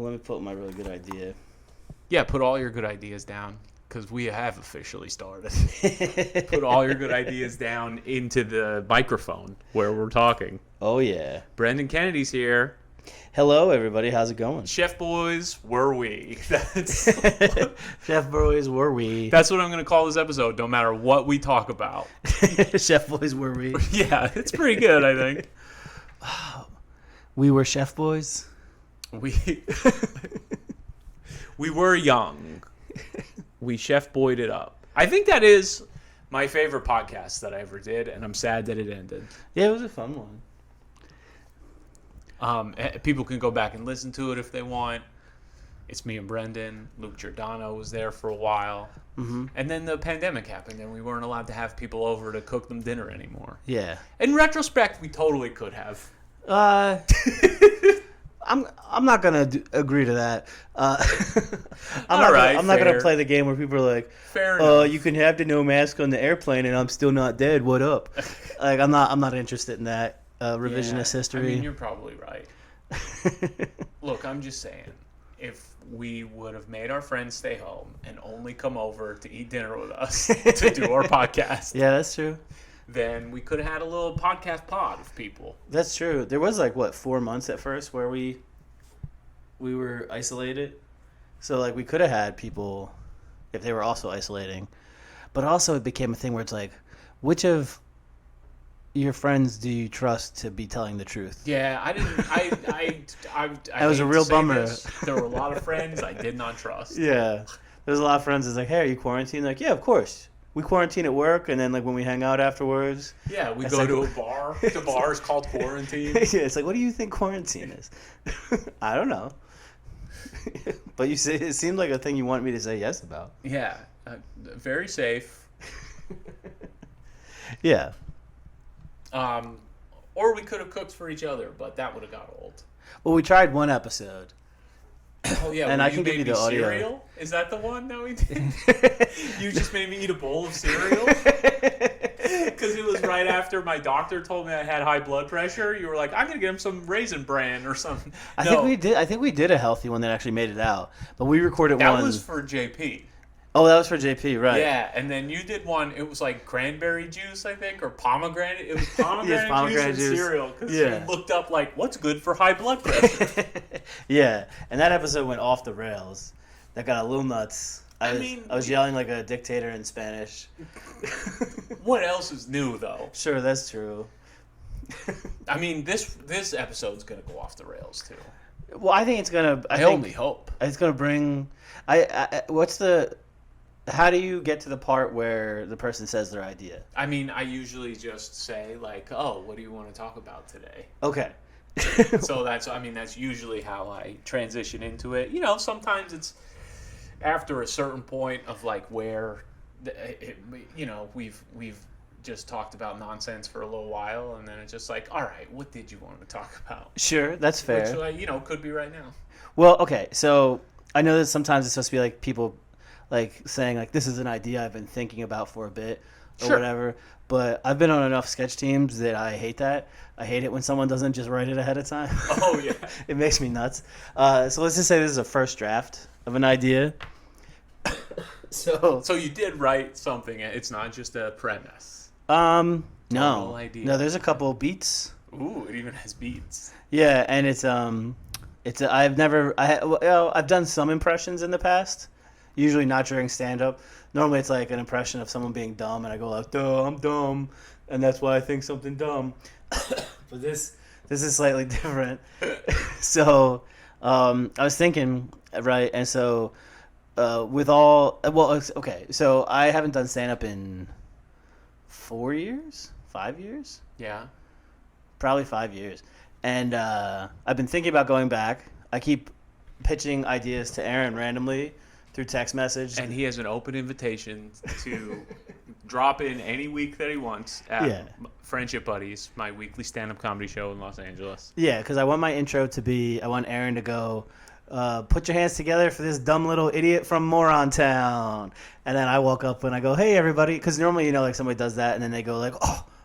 Let me put my really good idea. Yeah, put all your good ideas down because we have officially started. Put all your good ideas down into the microphone where we're talking. Oh, yeah. Brendan Kennedy's here. Hello, everybody. How's it going? Chef boys, were we? Chef boys, were we? That's what I'm going to call this episode, no matter what we talk about. Chef boys, were we? Yeah, it's pretty good, I think. We were chef boys? We were young. We chef boyed it up. I think that is my favorite podcast that I ever did, and I'm sad that it ended. Yeah, it was a fun one. People can go back and listen to it if they want. It's me and Brendan. Luke Giordano was there for a while. Mm-hmm. And then the pandemic happened, and we weren't allowed to have people over to cook them dinner anymore. Yeah. In retrospect, we totally could have. I'm not gonna agree to that. I'm not gonna play the game where people are like, fair enough. You can have the no mask on the airplane and I'm still not dead. What up? Like I'm not interested in that revisionist history. I mean, you're probably right. Look, I'm just saying, if we would have made our friends stay home and only come over to eat dinner with us to do our podcast, yeah, that's true. Then we could have had a little podcast pod of people. That's true. There was 4 months at first where we were isolated. So we could have had people if they were also isolating. But also it became a thing where it's like, which of your friends do you trust to be telling the truth? Yeah, I didn't. That was a real bummer. There were a lot of friends I did not trust. Yeah, there's a lot of friends that's like, hey, are you quarantined? Like, yeah, of course. We quarantine at work, and then when we hang out afterwards, yeah, we go to a bar. The bar is called quarantine. Yeah, it's like, what do you think quarantine is? I don't know. But you say it seemed like a thing you want me to say yes about. Yeah, very safe. Yeah. Or we could have cooked for each other, but that would have got old. Well, we tried one episode. Oh yeah, and I can give you the audio. Cereal? Is that the one that we did? You just made me eat a bowl of cereal because it was right after my doctor told me I had high blood pressure. You were like, "I'm gonna get him some Raisin Bran or something." I think we did a healthy one that actually made it out, but we recorded one. That was for JP. Oh, that was for JP, right? Yeah, and then you did one. It was like cranberry juice, I think, or pomegranate. It was pomegranate, yes, pomegranate juice and juice. cereal because you looked up what's good for high blood pressure. Yeah, and that episode went off the rails. That got a little nuts. I was yelling like a dictator in Spanish. What else is new, though? Sure, that's true. I mean, this episode's gonna go off the rails too. Well, I think it's gonna. I only hope it's gonna bring. How do you get to the part where the person says their idea? I mean, I usually just say "Oh, what do you want to talk about today?" Okay. So that's usually how I transition into it. Sometimes it's after a certain point of where, we've just talked about nonsense for a little while, and then it's just all right, what did you want to talk about? Sure, that's fair. Which could be right now. Well, okay, so I know that sometimes it's supposed to be people saying this is an idea I've been thinking about for a bit or whatever. But I've been on enough sketch teams that I hate that. I hate it when someone doesn't just write it ahead of time. Oh, yeah. It makes me nuts. So let's just say this is a first draft of an idea. So you did write something. It's not just a premise. No. Idea. No, there's a couple beats. Ooh, it even has beats. Yeah, and I've done some impressions in the past. Usually not during stand-up. Normally it's an impression of someone being dumb, and I go duh, I'm dumb, and that's why I think something dumb. But this is slightly different. So I was thinking, right, and so okay, so I haven't done stand-up in 4 years? 5 years? Yeah. Probably 5 years. And I've been thinking about going back. I keep pitching ideas to Aaron randomly through text message. And he has an open invitation to drop in any week that he wants at Friendship Buddies, my weekly stand-up comedy show in Los Angeles. Yeah, because I want my intro to be, I want Aaron to go, put your hands together for this dumb little idiot from Moron Town. And then I walk up and I go, hey, everybody. Because normally, somebody does that and then they go oh,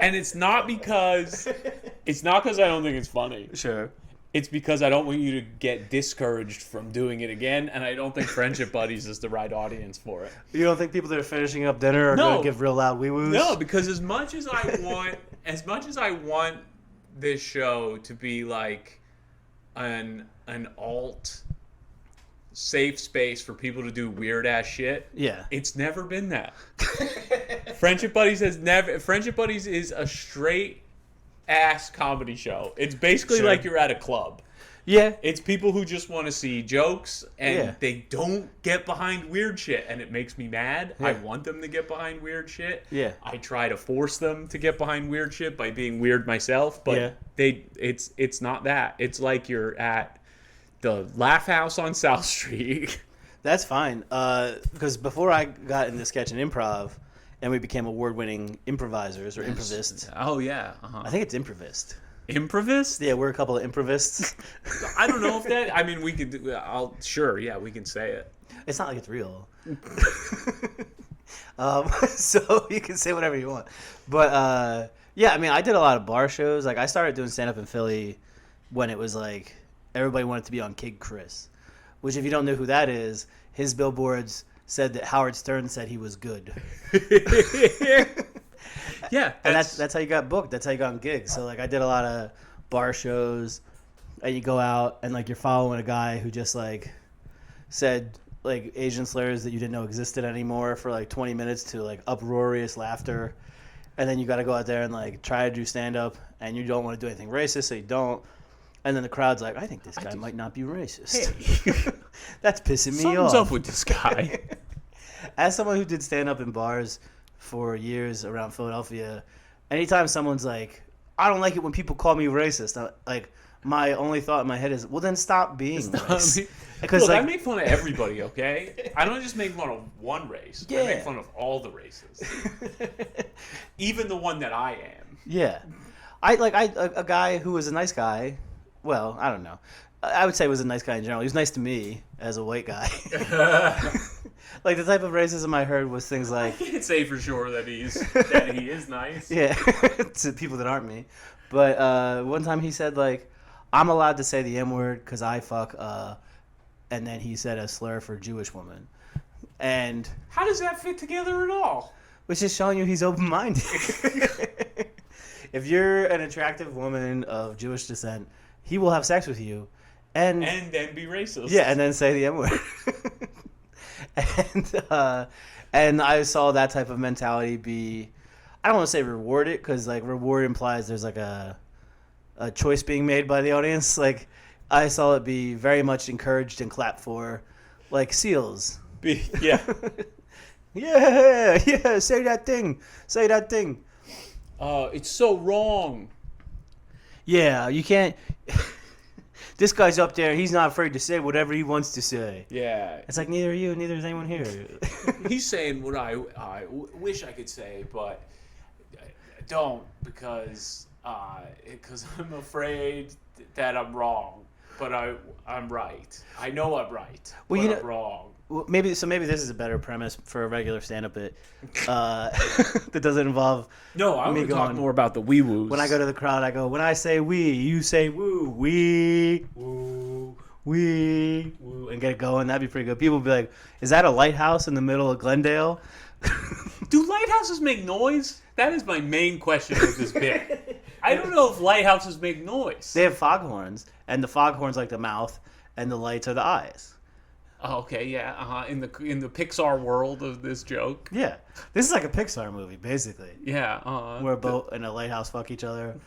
And it's not because I don't think it's funny. Sure. It's because I don't want you to get discouraged from doing it again, and I don't think Friendship Buddies is the right audience for it. You don't think people that are finishing up dinner are going to give real loud wee-woos? No, because as much as I want this show to be like an alt safe space for people to do weird ass shit, yeah, it's never been that. Friendship Buddies is a straight ass comedy show. It's basically like you're at a club. Yeah. It's people who just want to see jokes and they don't get behind weird shit, and it makes me mad. I want them to get behind weird shit. Yeah. I try to force them to get behind weird shit by being weird myself, but it's not that. It's like you're at the Laugh House on South Street. That's fine. Because before I got into sketch and improv, and we became award-winning improvisers or improvists. Oh, yeah. Uh-huh. I think it's improvist. Improvist? Yeah, we're a couple of improvists. I don't know if that... I mean, we could... we can say it. It's not like it's real. So you can say whatever you want. But, yeah, I mean, I did a lot of bar shows. Like, I started doing stand-up in Philly when it was, like, everybody wanted to be on Kid Chris. Which, if you don't know who that is, his billboards said that Howard Stern said he was good. Yeah, and that's how you got booked. That's how you got on gigs. So like I did a lot of bar shows, and you go out and like you're following a guy who just like said like Asian slurs that you didn't know existed anymore for like 20 minutes to like uproarious laughter, and then you got to go out there and like try to do stand up, and you don't want to do anything racist, so you don't. And then the crowd's like, I think this guy might not be racist. Hey. That's pissing me off. Something's up with this guy. As someone who did stand up in bars for years around Philadelphia, anytime someone's like, I don't like it when people call me racist, like my only thought in my head is, well, then stop being racist. Because I make fun of everybody, okay? I don't just make fun of one race. Yeah. I make fun of all the races, even the one that I am. Yeah, a guy who was a nice guy. Well, I don't know. I would say he was a nice guy in general. He was nice to me as a white guy. Like the type of racism I heard was things like, I can't say for sure that he is nice. Yeah, to people that aren't me. But one time he said like, I'm allowed to say the N word because I fuck. And then he said a slur for Jewish woman. And how does that fit together at all? Which is showing you he's open-minded. If you're an attractive woman of Jewish descent, he will have sex with you. And then be racist. Yeah, and then say the N-word. And I saw that type of mentality be, I don't want to say rewarded, because like reward implies there's like a choice being made by the audience. Like I saw it be very much encouraged and clapped for, like seals. Yeah. Yeah, say that thing. It's so wrong. Yeah, you can't. This guy's up there. He's not afraid to say whatever he wants to say. Yeah. It's like neither are you, neither is anyone here. He's saying what I wish I could say, but don't because I'm afraid that I'm wrong. But I'm right. I know I'm right. Well, but I'm wrong. Well, maybe this is a better premise for a regular stand-up bit that doesn't involve. No, I want to talk more about the wee woos. When I go to the crowd, I go, when I say we, you say woo, we, woo, we, woo, and get it going. That'd be pretty good. People would be like, is that a lighthouse in the middle of Glendale? Do lighthouses make noise? That is my main question with this bit. I don't know if lighthouses make noise. They have foghorns, and the foghorn's like the mouth, and the lights are the eyes. Oh, okay, yeah, in the Pixar world of this joke. Yeah, this is like a Pixar movie, basically. Yeah, where a boat and a lighthouse fuck each other.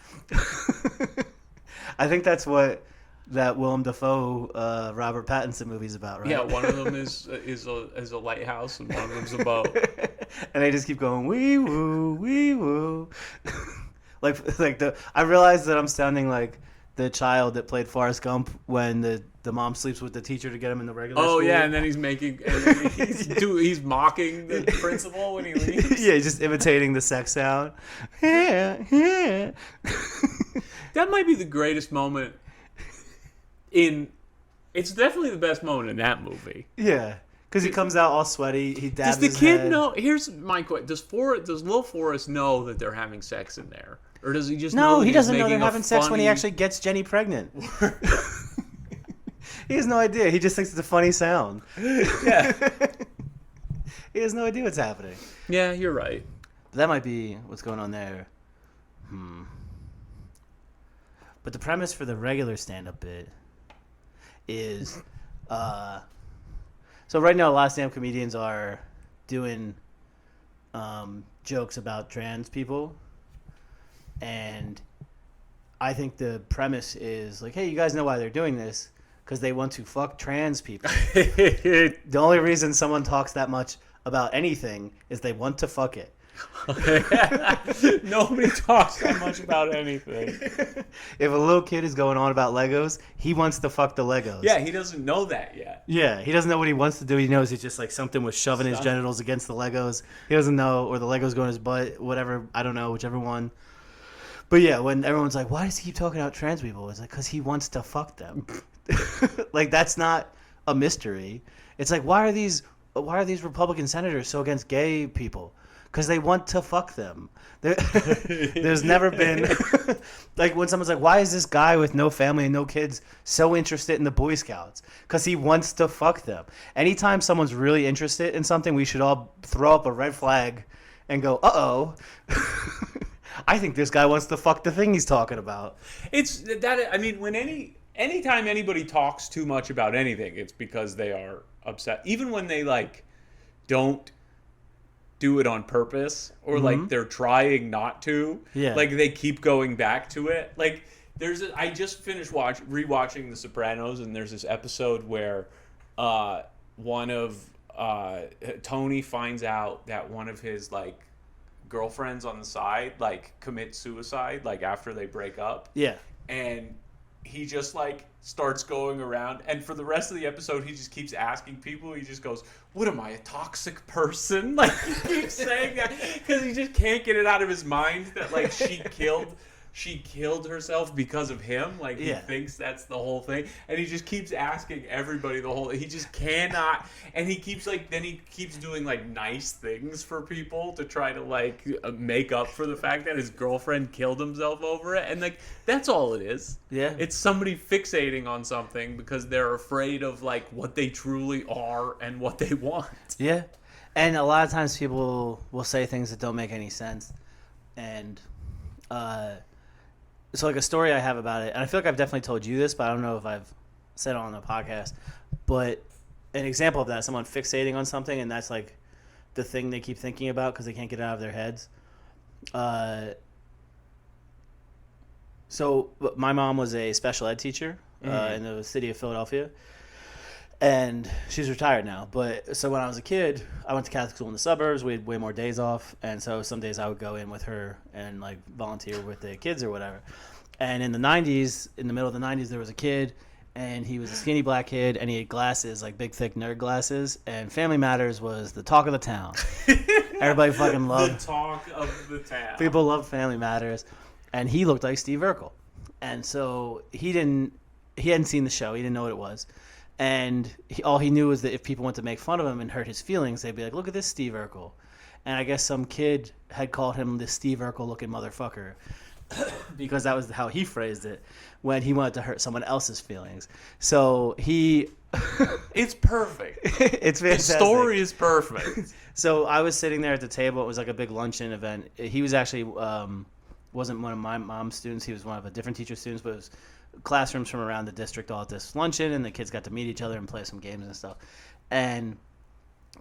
I think that's what that Willem Dafoe, Robert Pattinson movie's about, right? Yeah, one of them is a lighthouse, and one of them's a boat. And they just keep going wee woo, wee woo. I realized that I'm sounding like the child that played Forrest Gump when the mom sleeps with the teacher to get him in the regular school. Oh yeah, and then he's he's mocking the principal when he leaves. Yeah, he's just imitating the sex sound. Yeah. That might be the greatest moment it's definitely the best moment in that movie. Yeah, Because he comes out all sweaty. He dabs Does the his kid head. know? Here's my question: Does little Forrest know that they're having sex in there, or does he just know? No, that he he's doesn't know making they're a having sex when he funny- actually gets Jenny pregnant. He has no idea. He just thinks it's a funny sound. Yeah, He has no idea what's happening. yeah, you're right. That might be what's going on there. But the premise for the regular stand-up bit is, so right now a lot of stand-up comedians are doing jokes about trans people, and I think the premise is like, hey, you guys know why they're doing this? Because they want to fuck trans people. The only reason someone talks that much about anything is they want to fuck it. Nobody talks that much about anything. If a little kid is going on about Legos, he wants to fuck the Legos. Yeah, he doesn't know that yet. Yeah, he doesn't know what he wants to do. He knows it's just like something with shoving his genitals against the Legos. He doesn't know, or the Legos go in his butt, whatever. I don't know, whichever one. But yeah, when everyone's like, why does he keep talking about trans people? It's like, because he wants to fuck them. Like, that's not a mystery. It's like, why are these Republican senators so against gay people? Because they want to fuck them. There's never been... like, when someone's like, why is this guy with no family and no kids so interested in the Boy Scouts? Because he wants to fuck them. Anytime someone's really interested in something, we should all throw up a red flag and go, uh-oh. I think this guy wants to fuck the thing he's talking about. It's that. I mean, anytime anybody talks too much about anything, it's because they are upset. Even when they like don't do it on purpose, or like they're trying not to. Yeah. Like they keep going back to it. Like I just finished rewatching The Sopranos, and there's this episode where one of Tony finds out that one of his like girlfriends on the side like commits suicide like after they break up. Yeah. And he just like starts going around, and for the rest of the episode he just keeps asking people. He just goes, what am I, a toxic person? Like he keeps saying that because he just can't get it out of his mind that like she killed herself because of him. Like he thinks that's the whole thing, and he just keeps asking everybody the whole. He just cannot, and he keeps like then he keeps doing like nice things for people to try to like make up for the fact that his girlfriend killed himself over it, and like that's all it is. Yeah, it's somebody fixating on something because they're afraid of like what they truly are and what they want. Yeah, and a lot of times people will say things that don't make any sense, and so like a story I have about it, and I feel like I've definitely told you this, but I don't know if I've said it on the podcast. But an example of that, someone fixating on something, and that's like the thing they keep thinking about because they can't get it out of their heads. So my mom was a special ed teacher in the city of Philadelphia, and she's retired now. But so when I was a kid, I went to Catholic school in the suburbs. We had way more days off, and so some days I would go in with her and like volunteer with the kids or whatever. And in the 90s, in the middle of the 90s, there was a kid, and he was a skinny black kid, and he had glasses, like big thick nerd glasses, and Family Matters was the talk of the town. Everybody fucking loved the talk of the town. People loved Family Matters, and he looked like Steve Urkel. And so he hadn't seen the show. He didn't know what it was. And all he knew was that if people went to make fun of him and hurt his feelings, they'd be like, look at this Steve Urkel. And I guess some kid had called him this Steve Urkel looking motherfucker because that was how he phrased it when he wanted to hurt someone else's feelings. So he... It's perfect. It's fantastic. The story is perfect. So I was sitting there at the table. It was like a big luncheon event. He was actually... wasn't one of my mom's students. He was one of a different teacher's students, but it was classrooms from around the district all at this luncheon, and the kids got to meet each other and play some games and stuff. And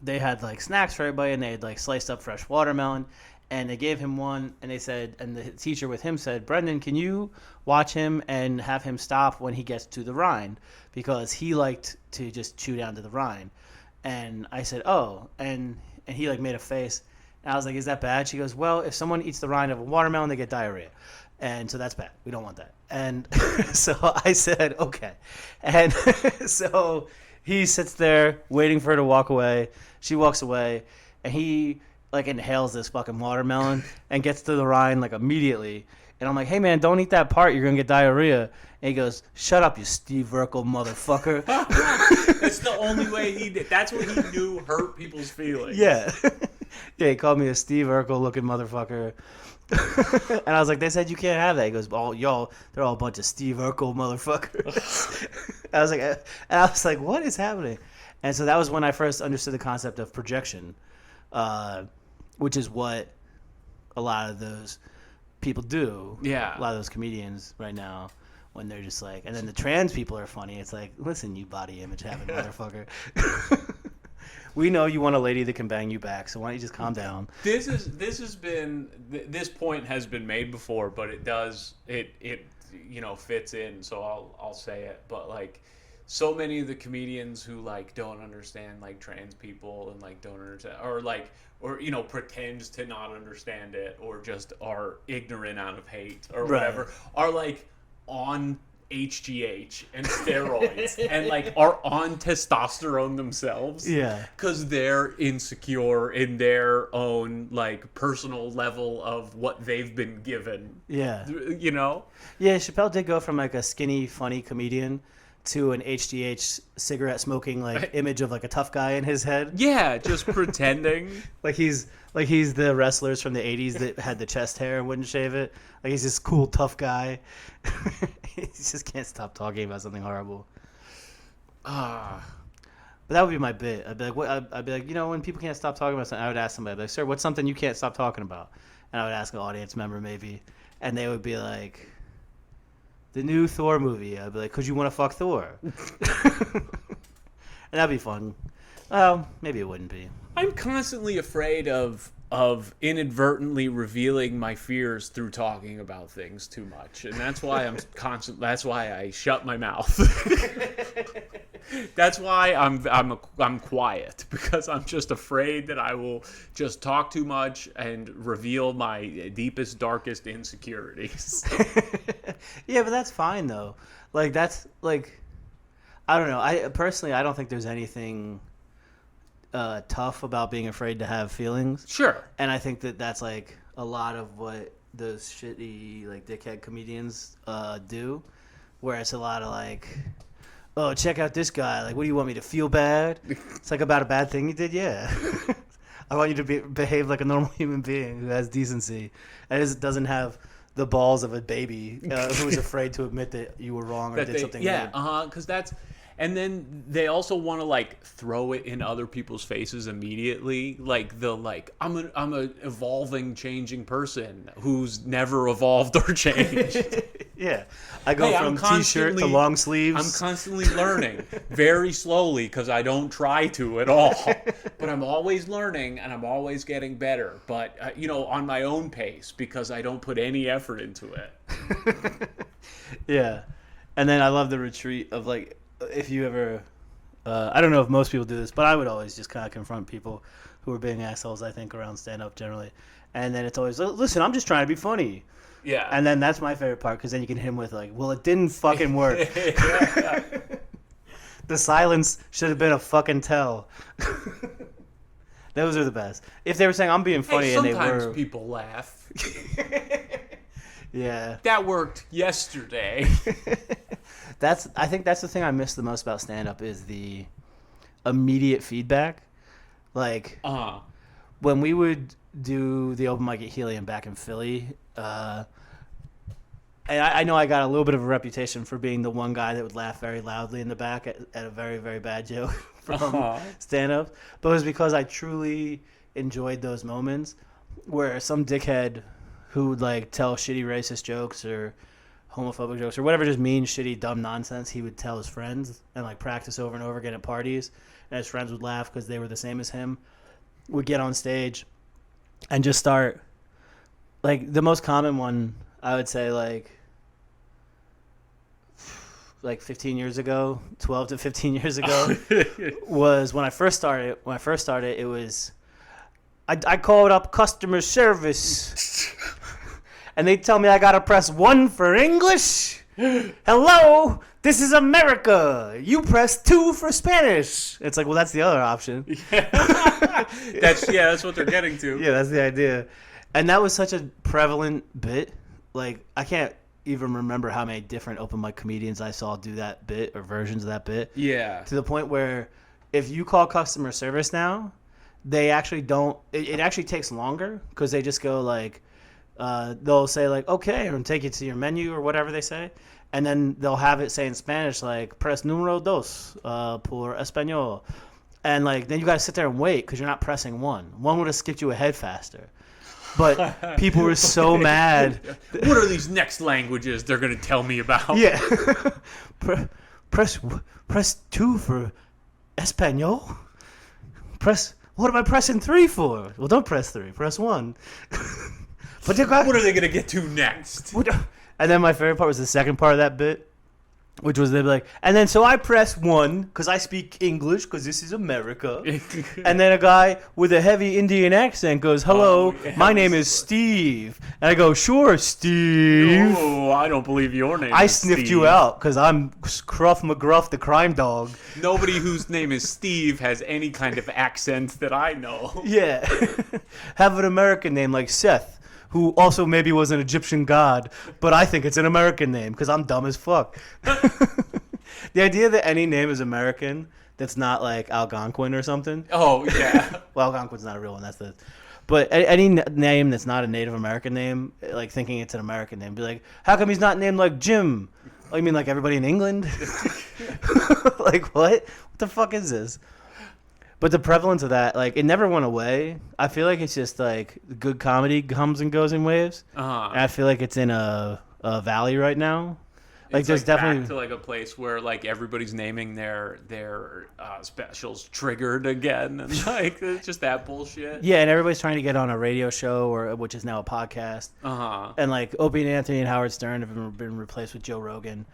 they had like snacks for everybody, and they had like sliced up fresh watermelon, and they gave him one, and they said, and the teacher with him said, Brendan, can you watch him and have him stop when he gets to the rind, because he liked to just chew down to the rind. And I said, oh, and he like made a face. And I was like, is that bad? She goes, well, if someone eats the rind of a watermelon, they get diarrhea. And so that's bad. We don't want that. And so I said, okay. And so he sits there waiting for her to walk away. She walks away, and he like inhales this fucking watermelon and gets to the rind like immediately. And I'm like, hey, man, don't eat that part. You're going to get diarrhea. And he goes, shut up, you Steve Urkel motherfucker. That's the only way he did. That's what he knew hurt people's feelings. Yeah. Yeah, he called me a Steve Urkel looking motherfucker. And I was like, they said you can't have that. He goes, oh, y'all, they're all a bunch of Steve Urkel motherfuckers. I was like, what is happening? And so that was when I first understood the concept of projection, which is what a lot of those people do. Yeah. A lot of those comedians right now, when they're just like, and then the trans people are funny. It's like, listen, you body image having motherfucker. We know you want a lady that can bang you back, so why don't you just calm down? This point has been made before, but it fits in, so I'll say it. But like, so many of the comedians who like don't understand like trans people and like don't understand or pretends to not understand it or just are ignorant out of hate or whatever are like on HGH and steroids and like are on testosterone themselves. Yeah. Because they're insecure in their own like personal level of what they've been given. Yeah. You know? Yeah, Chappelle did go from like a skinny, funny comedian to an HGH cigarette smoking like image of like a tough guy in his head. Yeah, just pretending. Like he's the wrestlers from the 80s that had the chest hair and wouldn't shave it. Like he's this cool tough guy. He just can't stop talking about something horrible. But that would be my bit. I'd be like, I'd be like, when people can't stop talking about something, I would ask somebody, I'd be like, sir, what's something you can't stop talking about? And I would ask an audience member maybe, and they would be like, the new Thor movie. I'd be like, could you want to fuck Thor? And that'd be fun. Well, maybe it wouldn't be. I'm constantly afraid of inadvertently revealing my fears through talking about things too much, and that's why that's why I shut my mouth. That's why I'm quiet, because I'm just afraid that I will just talk too much and reveal my deepest, darkest insecurities. Yeah, but that's fine though. Like that's like, I don't know. I personally don't think there's anything tough about being afraid to have feelings. Sure. And I think that that's like a lot of what those shitty like dickhead comedians do, where it's a lot of like, oh, check out this guy. Like, what do you want me to feel bad? It's like about a bad thing you did? Yeah. I want you to behave like a normal human being who has decency and doesn't have the balls of a baby who is afraid to admit that you were wrong or did something weird. Because that's... And then they also want to like throw it in other people's faces immediately, like I'm an evolving, changing person who's never evolved or changed. Yeah, I go from t-shirt to long sleeves. I'm constantly learning, very slowly, because I don't try to at all. But I'm always learning and I'm always getting better. But on my own pace, because I don't put any effort into it. Yeah, and then I love the retreat of like. If you ever, I don't know if most people do this, but I would always just kind of confront people who are being assholes, I think, around stand-up generally. And then it's always, listen, I'm just trying to be funny. Yeah. And then that's my favorite part, because then you can hit him with like, well, it didn't fucking work. The silence should have been a fucking tell. Those are the best. If they were saying, I'm being funny, and they were... Sometimes people laugh. Yeah. That worked yesterday. I think that's the thing I miss the most about stand-up is the immediate feedback. Like, when we would do the open mic at Helium back in Philly, and I know I got a little bit of a reputation for being the one guy that would laugh very loudly in the back at a very, very bad joke from stand-up. But it was because I truly enjoyed those moments where some dickhead who would like tell shitty racist jokes or homophobic jokes or whatever, just mean, shitty, dumb nonsense he would tell his friends and like practice over and over again at parties, and his friends would laugh because they were the same as him, would get on stage and just start, like, the most common one I would say like 15 years ago, 12 to 15 years ago, was when I first started, it was, I called up customer service and they tell me I gotta press 1 for English. Hello, this is America. You press 2 for Spanish. It's like, well, that's the other option. That's what they're getting to. Yeah, that's the idea. And that was such a prevalent bit. Like, I can't even remember how many different open mic comedians I saw do that bit or versions of that bit. Yeah. To the point where if you call customer service now, they actually don't. It actually takes longer because they just go like, they'll say like, okay, and take you to your menu or whatever they say. And then they'll have it say in Spanish, like, press número dos por español. And, like, then you got to sit there and wait because you're not pressing one. One would have skipped you ahead faster. But people were so mad. What are these next languages they're going to tell me about? Yeah. press 2 for español? What am I pressing 3 for? Well, don't press 3. Press 1. What are they going to get to next? And then my favorite part was the second part of that bit, which was they'd be like, and then so I press 1 because I speak English because this is America. And then a guy with a heavy Indian accent goes, hello, my name is Steve. And I go, sure, Steve. Oh, I don't believe your name I is sniffed Steve. you out because I'm Cruff McGruff, the crime dog. Nobody whose name is Steve has any kind of accent that I know. Yeah. Have an American name like Seth, who also maybe was an Egyptian god, but I think it's an American name because I'm dumb as fuck. The idea that any name is American that's not like Algonquin or something. Oh, yeah. Well, Algonquin's not a real one. That's the. But any name that's not a Native American name, like thinking it's an American name, be like, how come he's not named like Jim? Oh, you mean like everybody in England? Like what? What the fuck is this? But the prevalence of that, like, it never went away. I feel like it's just, like, good comedy comes and goes in waves. Uh-huh. And I feel like it's in a valley right now. Like, It's there's like definitely... back to like a place where like everybody's naming their specials triggered again, and like it's just that bullshit. Yeah, and everybody's trying to get on a radio show, which is now a podcast. Uh-huh. And, like, Opie and Anthony and Howard Stern have been replaced with Joe Rogan.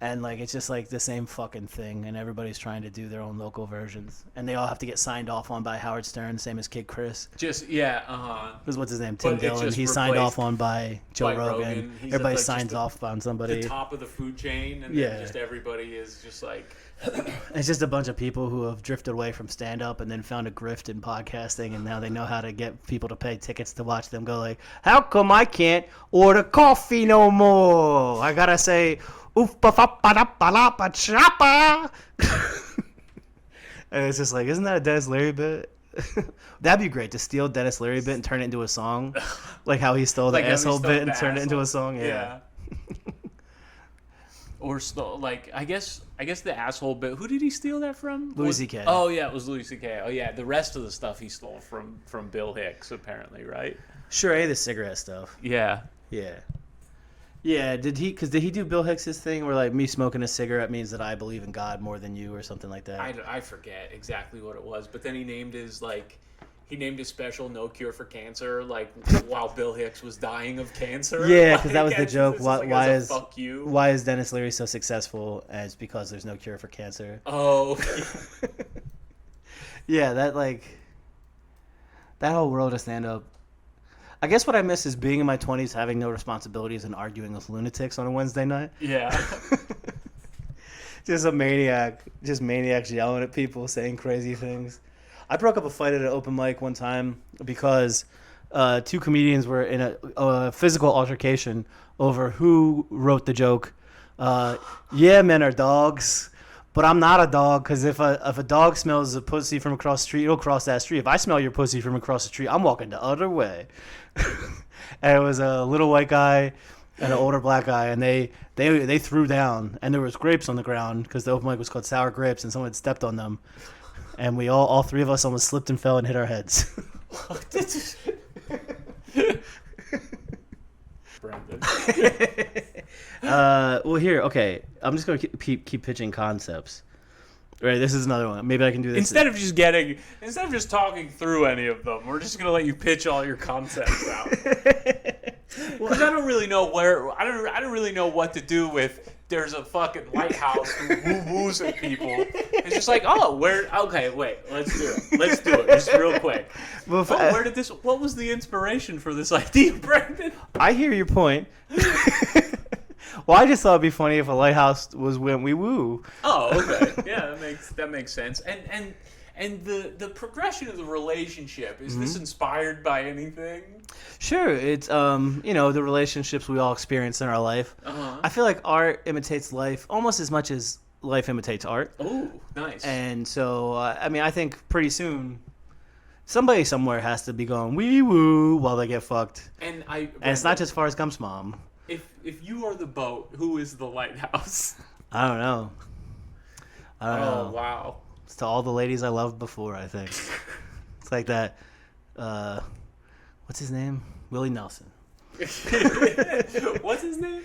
And, like, it's just, like, the same fucking thing. And everybody's trying to do their own local versions. And they all have to get signed off on by Howard Stern, same as Kid Chris. Just, yeah, uh-huh. Because what's his name? Tim But it's Dillon. just He's signed replaced off on by Joe by Rogan. Rogan. He's at, Everybody like, signs just off on somebody. The top of the food chain, and Yeah. then just everybody is just like... It's just a bunch of people who have drifted away from stand-up and then found a grift in podcasting, and now they know how to get people to pay tickets to watch them go like, how come I can't order coffee no more? I gotta say... And it's just like, isn't that a Dennis Leary bit? That'd be great to steal Dennis Leary bit and turn it into a song, like how he stole the Like how he asshole stole bit the and turned it into a asshole. song. Yeah. Or like I guess the asshole bit. Who did he steal that from? Louis C.K. Oh yeah, it was Louis C.K. Oh yeah, the rest of the stuff he stole from Bill Hicks apparently, right? Sure, the cigarette stuff. Yeah. Yeah. Yeah, did he do Bill Hicks's thing where like me smoking a cigarette means that I believe in God more than you or something like that? I forget exactly what it was, but then he named his special "No Cure for Cancer" like while Bill Hicks was dying of cancer. Yeah, because that was the joke. Fuck you? Why is Dennis Leary so successful? And it's because there's no cure for cancer. Oh. Yeah, that whole world of stand up. I guess what I miss is being in my 20s, having no responsibilities, and arguing with lunatics on a Wednesday night. Yeah. Just maniacs yelling at people, saying crazy things. I broke up a fight at an open mic one time because two comedians were in a physical altercation over who wrote the joke. Yeah, men are dogs, but I'm not a dog because if a dog smells a pussy from across the street, it'll cross that street. If I smell your pussy from across the street, I'm walking the other way. And it was a little white guy and an older black guy, and they threw down, and there was grapes on the ground because the open mic was called Sour Grapes, and someone had stepped on them, and we all three of us almost slipped and fell and hit our heads. Brendan. Well, here, okay. I'm just gonna keep pitching concepts. Right, this is another one. Maybe I can do this. Instead of just talking through any of them, we're just gonna let you pitch all your concepts out. Because I don't really know I don't really know what to do with. There's a fucking lighthouse who woo-woos at people. It's just like, okay, wait, let's do it, just real quick. Well, What was the inspiration for this idea, Brandon? I hear your point. Well, I just thought it'd be funny if a lighthouse was when we woo. Oh, okay. Yeah, that makes sense. And And the progression of the relationship, is this inspired by anything? Sure, it's the relationships we all experience in our life. I feel like art imitates life almost as much as life imitates art. Oh, nice. And so, I think pretty soon, somebody somewhere has to be going wee woo while they get fucked. And it's not just Forrest Gump's mom. If you are the boat, who is the lighthouse? I don't know. Oh, wow. It's to all the ladies I loved before, I think. It's like that. What's his name? Willie Nelson. What's his name?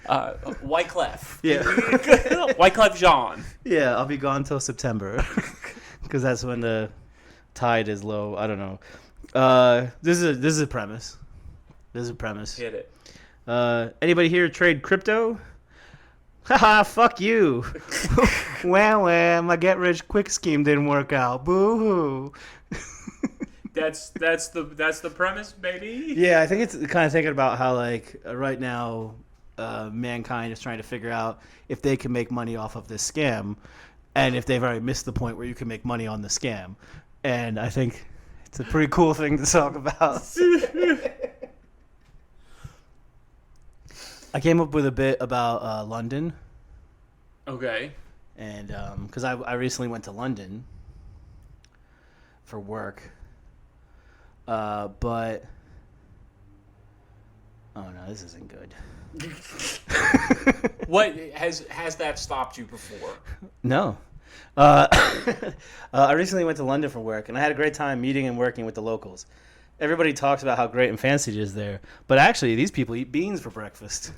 Wyclef. Yeah. Wyclef Jean. Yeah, I'll be gone till September. Because that's when the tide is low. I don't know. This is a premise. Hit it. Anybody here trade crypto? Haha, fuck you. Wham, my get rich quick scheme didn't work out. Boo hoo. That's the premise, baby. Yeah, I think it's kind of thinking about how right now mankind is trying to figure out if they can make money off of this scam, and if they've already missed the point where you can make money on the scam. And I think it's a pretty cool thing to talk about. I came up with a bit about London. Okay. And because I recently went to London for work. But oh no, this isn't good. What has that stopped you before? No. I recently went to London for work, and I had a great time meeting and working with the locals. Everybody talks about how great and fancy it is there, but actually, these people eat beans for breakfast.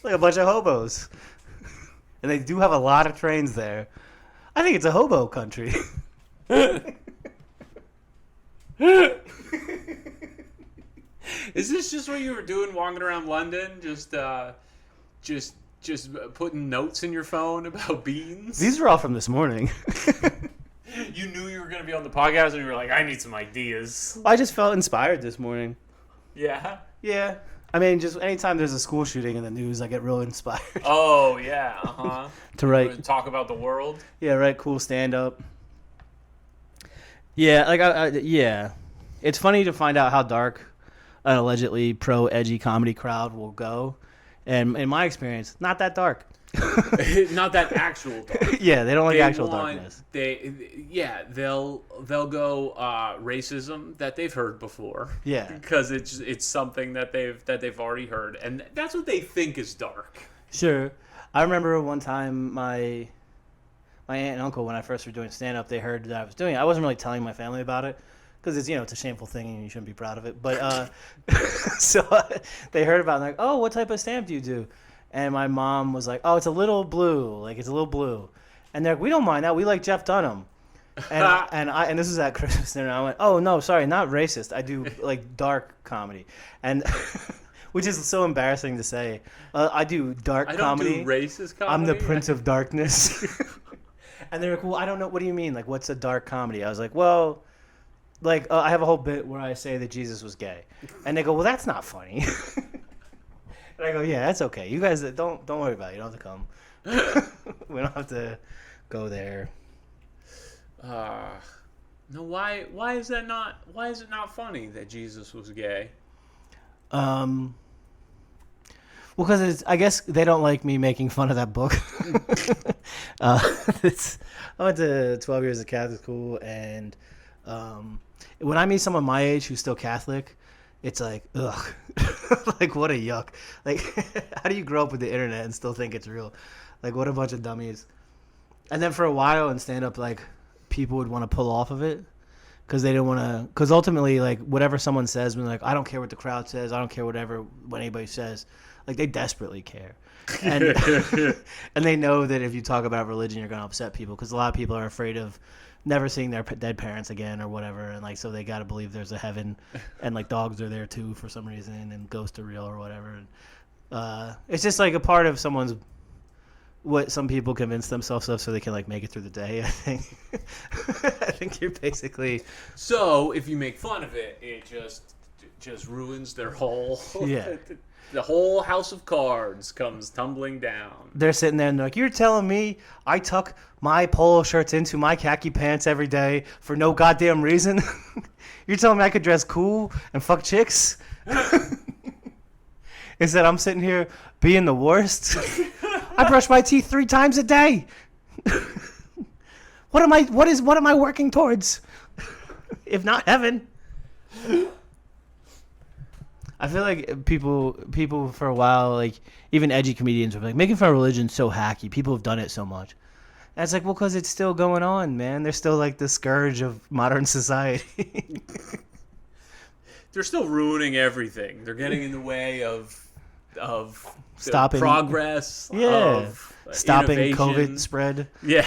Like a bunch of hobos. And they do have a lot of trains there. I think it's a hobo country. Is this just what you were doing walking around London? Just putting notes in your phone about beans? These are all from this morning. You knew you were going to be on the podcast and you were like, I need some ideas. I just felt inspired this morning. Yeah? Yeah. I mean, just anytime there's a school shooting in the news, I get real inspired. Oh, yeah. Uh-huh. To write. Talk about the world? Yeah, write cool stand-up. Yeah, yeah. It's funny to find out how dark an allegedly pro-edgy comedy crowd will go. And in my experience, not that dark. Not that actual dark. Yeah, they don't like actual darkness. They'll go racism that they've heard before. Yeah, because it's something that they've already heard, and that's what they think is dark. Sure, I remember one time my aunt and uncle, when I first were doing stand up, they heard that I was doing it. I wasn't really telling my family about it because it's a shameful thing and you shouldn't be proud of it. But so they heard about it and like, oh, what type of stand up do you do? And my mom was like, oh, it's a little blue. Like, it's a little blue. And they're like, we don't mind that. We like Jeff Dunham. And this was at Christmas dinner. I went, oh, no, sorry, not racist. I do, like, dark comedy. And which is so embarrassing to say. I do dark comedy. I don't do racist comedy. I'm the Prince of Darkness. And they're like, well, I don't know. What do you mean? Like, what's a dark comedy? I was like, well, like, I have a whole bit where I say that Jesus was gay. And they go, well, that's not funny. And I go, yeah, that's okay. You guys don't worry about it. You don't have to come. We don't have to go there. No, why is it not funny that Jesus was gay? Well, because I guess they don't like me making fun of that book. I went to 12 years of Catholic school, and when I meet someone my age who's still Catholic, it's like, ugh. Like, what a yuck. Like, how do you grow up with the internet and still think it's real? Like, what a bunch of dummies. And then for a while in stand-up, like, people would want to pull off of it because they didn't want to... Because ultimately, like, whatever someone says, when like, I don't care what the crowd says, I don't care what anybody says. Like, they desperately care. And, and they know that if you talk about religion, you're going to upset people because a lot of people are afraid of never seeing their dead parents again or whatever, and like so they got to believe there's a heaven, and like dogs are there too for some reason, and ghosts are real or whatever. And it's just like a part of someone's what some people convince themselves of so they can like make it through the day. I think I think you're basically so if you make fun of it, it just ruins their whole yeah. The whole house of cards comes tumbling down. They're sitting there and they're like, you're telling me I tuck my polo shirts into my khaki pants every day for no goddamn reason? You're telling me I could dress cool and fuck chicks? Instead, I'm sitting here being the worst. I brush my teeth 3 times a day. What am I working towards? If not heaven. I feel like people for a while, like even edgy comedians, are like making fun of religion so hacky. People have done it so much. And it's like, well, because it's still going on, man. They're still like the scourge of modern society. They're still ruining everything. They're getting in the way of Stopping progress. Yeah, Of stopping innovation. COVID spread. Yeah.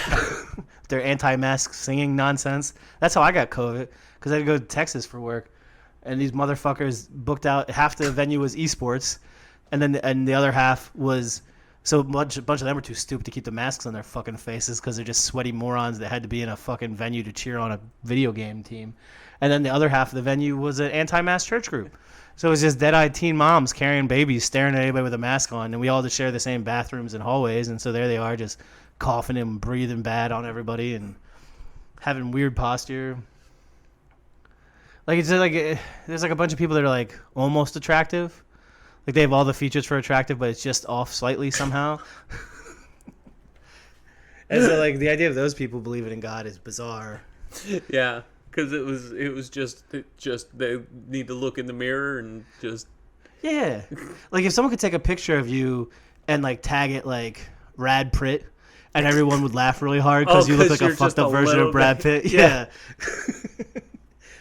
Their anti-mask singing nonsense. That's how I got COVID, because I had to go to Texas for work. And these motherfuckers booked out, half the venue was esports, and the other half was, so a bunch of them were too stupid to keep the masks on their fucking faces because they're just sweaty morons that had to be in a fucking venue to cheer on a video game team. And then the other half of the venue was an anti-mask church group. So it was just dead-eyed teen moms carrying babies, staring at anybody with a mask on, and we all just share the same bathrooms and hallways, and so there they are just coughing and breathing bad on everybody and having weird posture. Like it's like there's like a bunch of people that are like almost attractive, like they have all the features for attractive, but it's just off slightly somehow. And so like the idea of those people believing in God is bizarre. Yeah, because it was just they need to look in the mirror and just Yeah, like if someone could take a picture of you and like tag it like Rad Pritt, and everyone would laugh really hard because you look like a fucked up version of Brad Pitt. Yeah.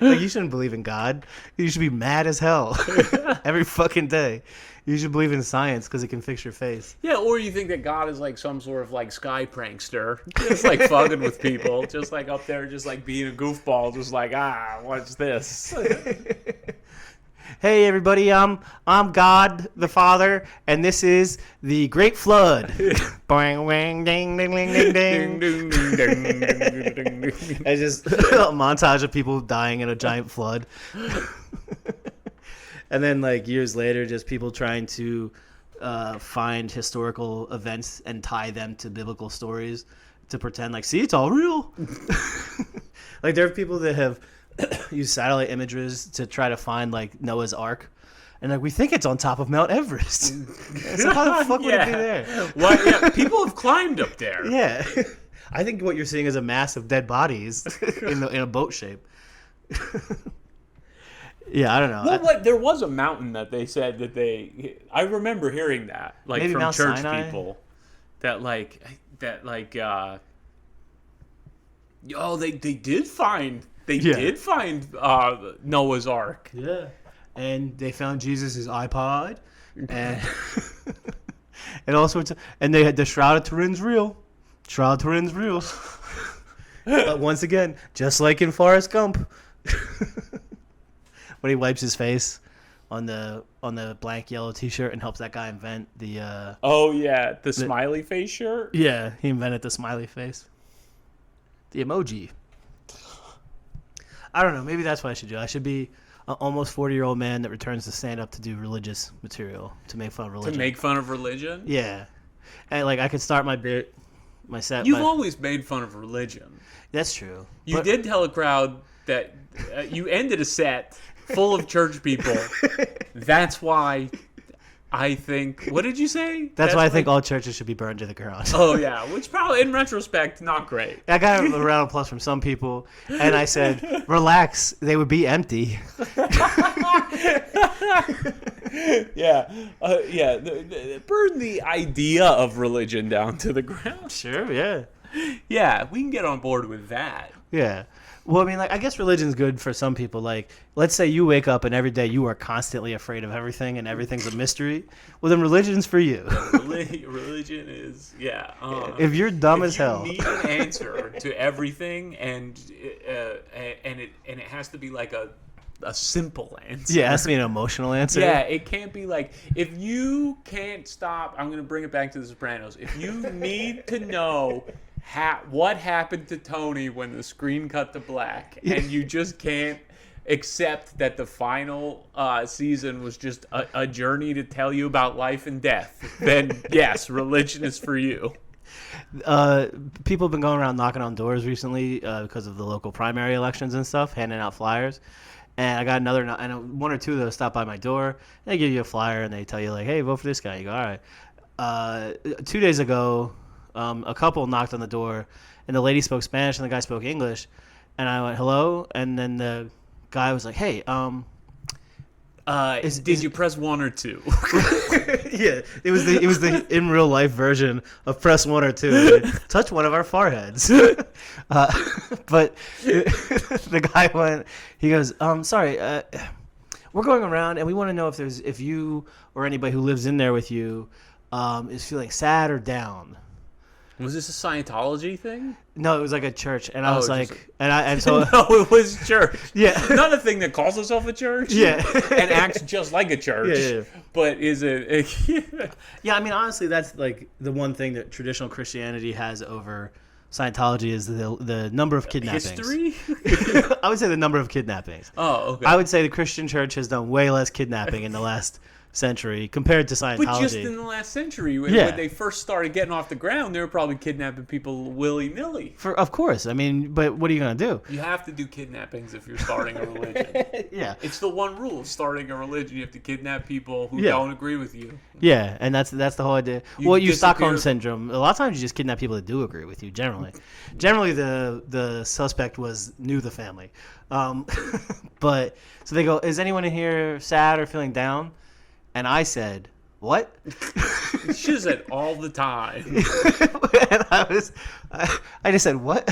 Like, you shouldn't believe in God. You should be mad as hell every fucking day. You should believe in science because it can fix your face. Yeah, or you think that God is like some sort of like sky prankster, just like fucking with people, just like up there, just like being a goofball, just like what's this? Hey everybody, I'm God the Father, and this is the Great Flood. Boing, wing, ding, ding, ding, ding, ding. Ding, ding, ding, ding, ding, ding, ding. It's just a montage of people dying in a giant flood. And then, like, years later, just people trying to find historical events and tie them to biblical stories to pretend, like, see, it's all real. Like, there are people that have used satellite images to try to find, like, Noah's Ark. And, like, we think it's on top of Mount Everest. So how the fuck would it be there? What? Yeah, people have climbed up there. Yeah. I think what you're seeing is a mass of dead bodies in a boat shape. Yeah, I don't know. Well, like, there was a mountain that they said that I remember hearing that, like, Maybe from Mount church Sinai? people, that they did find Noah's Ark. Yeah. And they found Jesus' iPod, and and all sorts of, and they had the Shroud of Turin's real. Shroud of Turin's real. But once again, just like in Forrest Gump, when he wipes his face on the blank yellow T-shirt and helps that guy invent the. Oh yeah, the smiley face shirt. Yeah, he invented the smiley face. The emoji. I don't know. Maybe that's what I should do. I should be an almost 40-year-old man that returns to stand up to do religious material to make fun of religion. To make fun of religion? Yeah, and like I could start my bit, my set. You've always made fun of religion. That's true. You did tell a crowd that you ended a set full of church people. That's why I think. What did you say? That's why I think all churches should be burned to the ground. Oh yeah, which probably in retrospect not great. I got a round of applause from some people, and I said, "Relax, they would be empty." Yeah. Burn the idea of religion down to the ground. Sure, yeah. Yeah, we can get on board with that. Yeah. Well, I mean, like, I guess religion's good for some people. Like, let's say you wake up and every day you are constantly afraid of everything and everything's a mystery. Well, then religion's for you. Religion is, yeah. If you're dumb if as hell. You need an answer to everything, and it has to be like a simple answer. Yeah, it has to be an emotional answer. Yeah, it can't be like, if you can't stop, I'm going to bring it back to The Sopranos. If you need to know what happened to Tony when the screen cut to black, and you just can't except that the final season was just a journey to tell you about life and death, then yes, religion is for you. People have been going around knocking on doors recently because of the local primary elections and stuff, handing out flyers. And I got another, and one or two of those stopped by my door. And they give you a flyer and they tell you like, "Hey, vote for this guy." You go, "All right." 2 days ago, a couple knocked on the door, and the lady spoke Spanish and the guy spoke English. And I went, "Hello," and then the guy was like, "Hey, did you press 1 or 2? yeah, it was the in real life version of press 1 or 2. Touch one of our foreheads. But the guy went. He goes, "Sorry, we're going around and we want to know if you or anybody who lives in there with you is feeling sad or down." Was this a Scientology thing? No, it was like a church, and I was like, and so no, it was church. Yeah, not a thing that calls itself a church. Yeah, and acts just like a church. Yeah. But is it? Yeah, I mean, honestly, that's like the one thing that traditional Christianity has over Scientology is the number of kidnappings. History? I would say the number of kidnappings. Oh, okay. I would say the Christian church has done way less kidnapping in the last century compared to Scientology. But just in the last century, when they first started getting off the ground, they were probably kidnapping people willy-nilly. Of course. I mean, but what are you going to do? You have to do kidnappings if you're starting a religion. Yeah. It's the one rule of starting a religion. You have to kidnap people who don't agree with you. Yeah, and that's the whole idea. You Stockholm Syndrome. A lot of times you just kidnap people that do agree with you, generally. Generally, the suspect knew the family. But, so they go, "Is anyone in here sad or feeling down?" And I said, "What?" She said all the time. And I just said, "What?"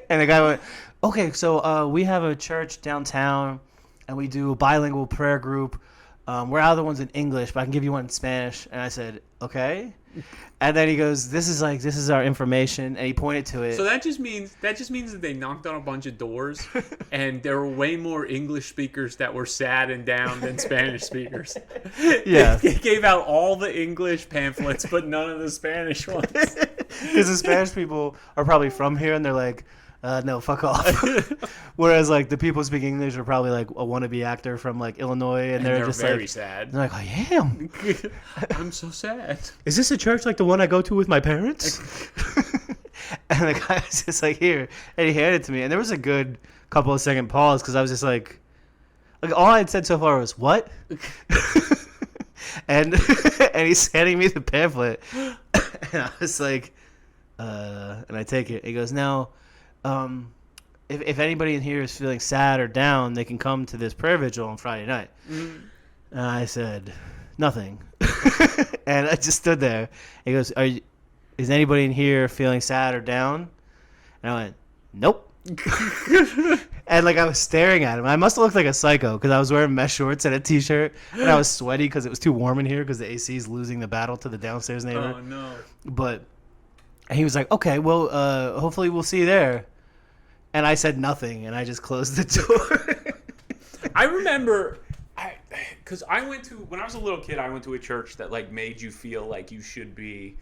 And the guy went, "Okay, so we have a church downtown, and we do a bilingual prayer group. We're out of the ones in English, but I can give you one in Spanish." And I said, "Okay." And then he goes, "This is our information," and he pointed to it. So that just means that they knocked on a bunch of doors, and there were way more English speakers that were sad and down than Spanish speakers. Yeah, they gave out all the English pamphlets, but none of the Spanish ones. Because the Spanish people are probably from here, and they're like, "No, fuck off." Whereas like the people speaking English are probably like a wannabe actor from like Illinois, and they're just very like sad. They're like, "I am. I'm so sad. Is this a church like the one I go to with my parents?" And the guy was just like, "Here," and he handed it to me, and there was a good couple of second pause because I was just like all I had said so far was "what," and he's handing me the pamphlet, and I was like, and I take it. He goes, "Now, if anybody in here is feeling sad or down, they can come to this prayer vigil on Friday night." Mm-hmm. And I said, "Nothing." And I just stood there. He goes, "Is anybody in here feeling sad or down?" And I went, "Nope." And like I was staring at him. I must have looked like a psycho because I was wearing mesh shorts and a t-shirt, and I was sweaty because it was too warm in here because the AC is losing the battle to the downstairs neighbor. Oh no! But he was like, "Okay, well, hopefully we'll see you there." And I said nothing, and I just closed the door. I remember, because when I was a little kid, I went to a church that like made you feel like you should be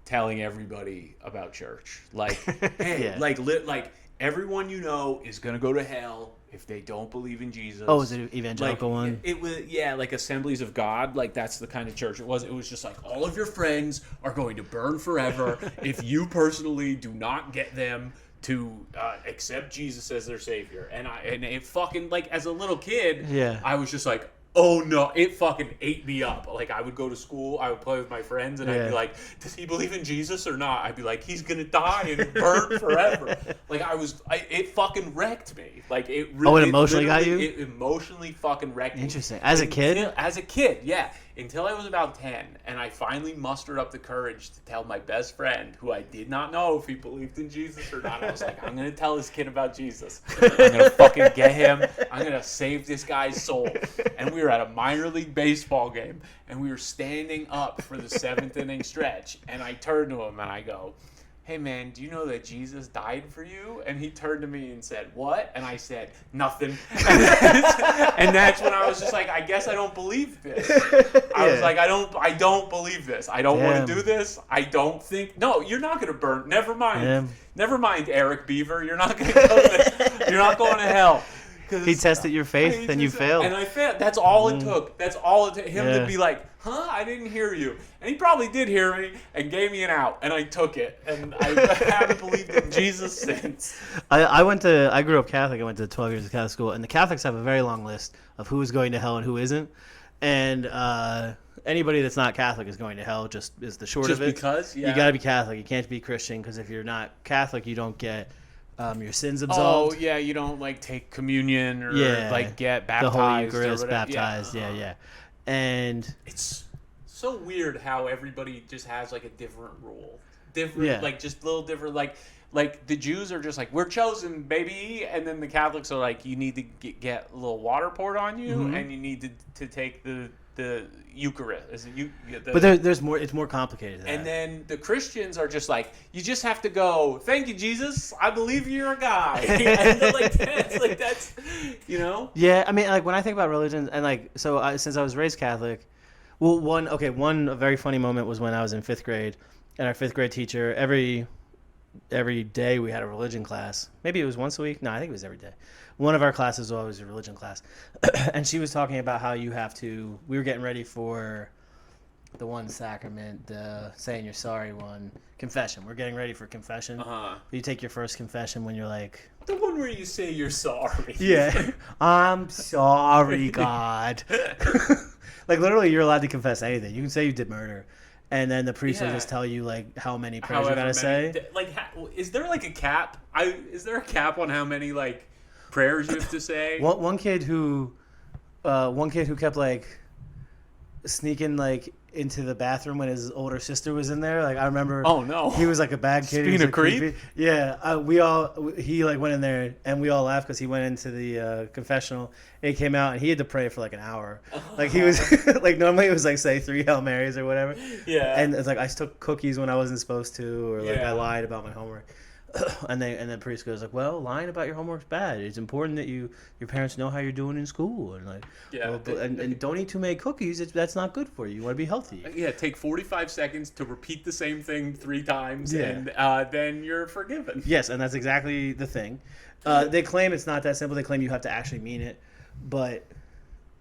telling everybody about church. Like, hey, Yeah. like everyone you know is gonna go to hell if they don't believe in Jesus. Oh, was it an evangelical one? It was, yeah, like Assemblies of God. Like that's the kind of church it was. It was just like all of your friends are going to burn forever if you personally do not get them to accept Jesus as their savior. And it fucking, like, as a little kid, Yeah. I was just like, oh no, it fucking ate me up. Like, I would go to school, I would play with my friends, and I'd be like, does he believe in Jesus or not? I'd be like, he's gonna die and burn forever. Like, it fucking wrecked me. Like, it really, it emotionally got you? It emotionally fucking wrecked me. Interesting. As a kid? As a kid, yeah. Until I was about 10, and I finally mustered up the courage to tell my best friend, who I did not know if he believed in Jesus or not. I was like, I'm going to tell this kid about Jesus. I'm going to fucking get him. I'm going to save this guy's soul. And we were at a minor league baseball game, and we were standing up for the 7th inning stretch. And I turned to him, and I go, hey man, do you know that Jesus died for you? And he turned to me and said, what? And I said, nothing. And that's when I was just like, I guess I don't believe this. I was like, I don't believe this. I don't want to do this. I don't think, no, you're not going to burn. Never mind. Never mind, Eric Beaver. You're not going to go to hell. He tested your faith and you failed. And I failed. That's all it took. That's all it took. Him to be like, huh? I didn't hear you. And he probably did hear me and gave me an out. And I took it. And I haven't believed in Jesus since. I grew up Catholic. I went to 12 years of Catholic school. And the Catholics have a very long list of who is going to hell and who isn't. And anybody that's not Catholic is going to hell, just is the short of it. Just because? Yeah. You got to be Catholic. You can't be Christian, because if you're not Catholic, you don't get your sins absolved. Oh, yeah, you don't, like, take communion or, like, get baptized. The Holy Eucharist, or whatever. baptized, yeah. And it's so weird how everybody just has, like, a different rule. Different, like, just little different, like the Jews are just like, we're chosen, baby, and then the Catholics are like, you need to get a little water poured on you, and you need to take the Eucharist. But there's more. It's more complicated than that. And then the Christians are just like, you just have to go, thank you, Jesus, I believe you're a guy. And that's, you know? Yeah, I mean, like, when I think about religion, and, like, so since I was raised Catholic, well, one very funny moment was when I was in 5th grade, and our 5th grade teacher, every day we had a religion class. Maybe it was once a week. No, I think it was every day. One of our classes was always a religion class. And she was talking about how we were getting ready for the one sacrament, the saying you're sorry one, confession. We're getting ready for confession. You take your first confession when you're like... The one where you say you're sorry. Yeah. I'm sorry, God. Like, literally, you're allowed to confess anything. You can say you did murder. And then the priest will just tell you, like, how many prayers you gotta say. Like, is there, like, a cap? Is there a cap on how many, like, prayers you have to say? One kid who kept, like, sneaking, like, into the bathroom when his older sister was in there. Like, I remember. Oh no. He was like a bad kid. Being a creep. Creepy. Yeah. He like went in there and we all laughed because he went into the confessional and he came out and he had to pray for like an hour. Like, he was like, normally it was like, say 3 Hail Marys or whatever. Yeah. And it's like, I took cookies when I wasn't supposed to, or like I lied about my homework. And then the priest goes like, well, lying about your homework's bad. It's important that your parents know how you're doing in school, and like, and don't eat too many cookies. That's not good for you. You want to be healthy. Yeah, take 45 seconds to repeat the same thing 3 times, and then you're forgiven. Yes, and that's exactly the thing. They claim it's not that simple. They claim you have to actually mean it, but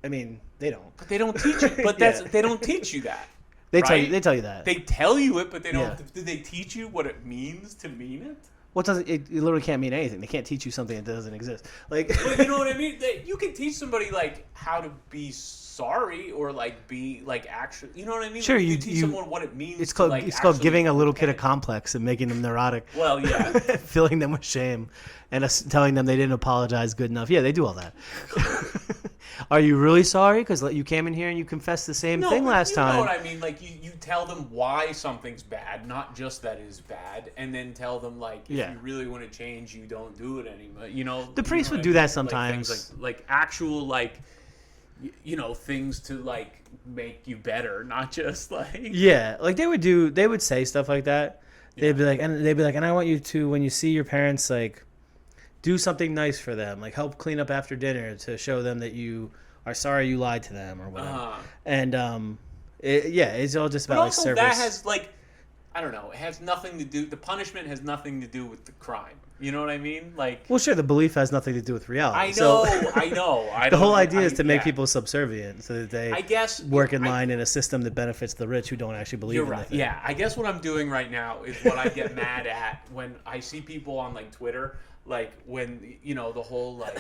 I mean, they don't. But they don't teach you. But they don't teach you that. They tell you that. They tell you it, but they don't. Yeah. Do they teach you what it means to mean it? Well, it literally can't mean anything. They can't teach you something that doesn't exist. Like, well, you know what I mean? You can teach somebody like how to be sorry or like be like actually. You know what I mean? Sure, like, you teach someone what it means. It's called to, like, it's called giving a little kid a complex and making them neurotic. Well, yeah, filling them with shame and telling them they didn't apologize good enough. Yeah, they do all that. Are you really sorry? Because you came in here and you confessed the same thing last time. You know what I mean? Like, you tell them why something's bad, not just that it's bad, and then tell them, like, if you really want to change, you don't do it anymore. You know, the priest would do that sometimes. Like, things like actual, like, you know, things to, like, make you better, not just, like... Yeah, like, they would say stuff like that. They'd be like, and I want you to, when you see your parents, like... do something nice for them, like help clean up after dinner to show them that you are sorry you lied to them or whatever. And it's all just about like service. But also that has like, I don't know, it has nothing to do. The punishment has nothing to do with the crime. You know what I mean? Like, well, sure, the belief has nothing to do with reality. I know. The whole idea is to make people subservient so that they work in line in a system that benefits the rich who don't actually believe in the thing. Yeah, I guess what I'm doing right now is what I get mad at when I see people on like Twitter. Like when, you know, the whole like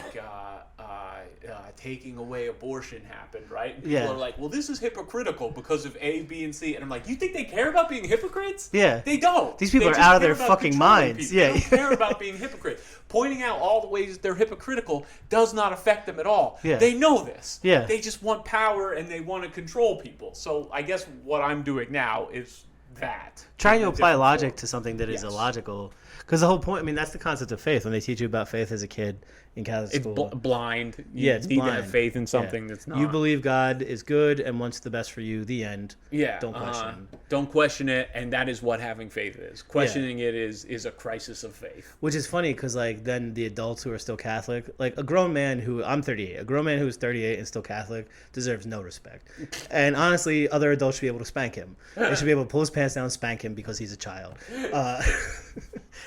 taking away abortion happened, right? And people are like, well, this is hypocritical because of A, B, and C. And I'm like, you think they care about being hypocrites? Yeah. They don't. These people are out of their fucking minds. People. Yeah. They don't care about being hypocrites. Pointing out all the ways that they're hypocritical does not affect them at all. Yeah. They know this. Yeah. They just want power and they want to control people. So I guess what I'm doing now is that. Trying to apply logic to something that is illogical. Because the whole point, I mean, that's the concept of faith. When they teach you about faith as a kid in Catholic school. It's blind. It's need blind. to have faith in something that's not. You believe God is good and wants the best for you, the end. Yeah. Don't question Don't question it, and that is what having faith is. Questioning it is a crisis of faith. Which is funny because, like, then the adults who are still Catholic, like a grown man who, I'm 38, a grown man who is 38 and still Catholic deserves no respect. And honestly, other adults should be able to spank him. They should be able to pull his pants down and spank him because he's a child.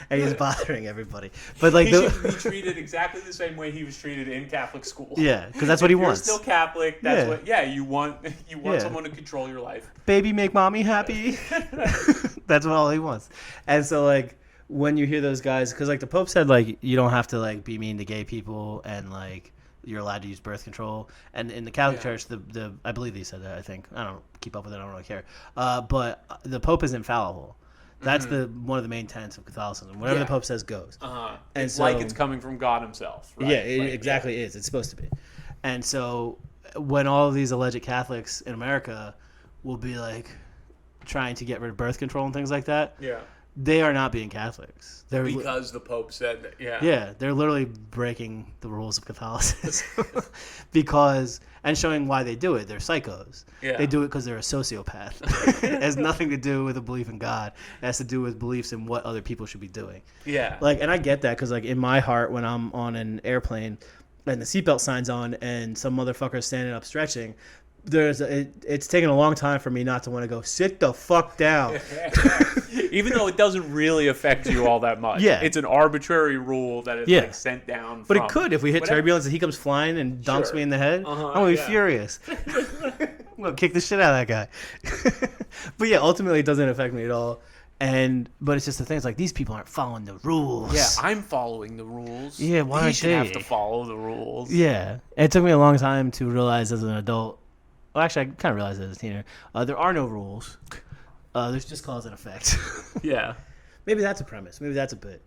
and he's bothering everybody. But like He should be treated exactly the same way he was treated in Catholic school. yeah, because that's what he If wants. You're still Catholic. That's Yeah. what. Yeah, you want Yeah. someone to control your life. Baby, make mommy happy. That's what all he wants. And so like when you hear those guys, because like the Pope said like you don't have to like be mean to gay people and like you're allowed to use birth control. And in the Catholic Church, the I believe he said that. I think I don't keep up with it. I don't really care. But the Pope is infallible. That's the one of the main tenets of Catholicism. Whatever the Pope says goes. And it's so, like it's coming from God himself. Right? Yeah, it like, exactly is. It's supposed to be. And so when all of these alleged Catholics in America will be like trying to get rid of birth control and things like that, Yeah. they are not being Catholics. They're Because the Pope said that. Yeah. yeah, they're literally breaking the rules of Catholicism because and showing why they do it. They're psychos. Yeah. They do it because they're a sociopath. It has nothing to do with a belief in God. It has to do with beliefs in what other people should be doing. Yeah. Like, and I get that because, like, in my heart, when I'm on an airplane and the seatbelt sign's on and some motherfucker's standing up stretching, it's taken a long time for me not to want to go sit the fuck down. Even though it doesn't really affect you all that much. Yeah. It's an arbitrary rule that is like sent down. But from it could if we hit whatever. turbulence and he comes flying and dunks me in the head. I'm gonna be furious. I'm gonna kick the shit out of that guy. But yeah, ultimately it doesn't affect me at all. But it's just the thing. It's like these people aren't following the rules. Yeah, I'm following the rules. Yeah, why he aren't should they? have to follow the rules. Yeah, and it took me a long time to realize as an adult. Well, actually, I kind of realized it as a teenager. There are no rules. There's just cause and effect. Yeah. Maybe that's a premise. Maybe that's a bit.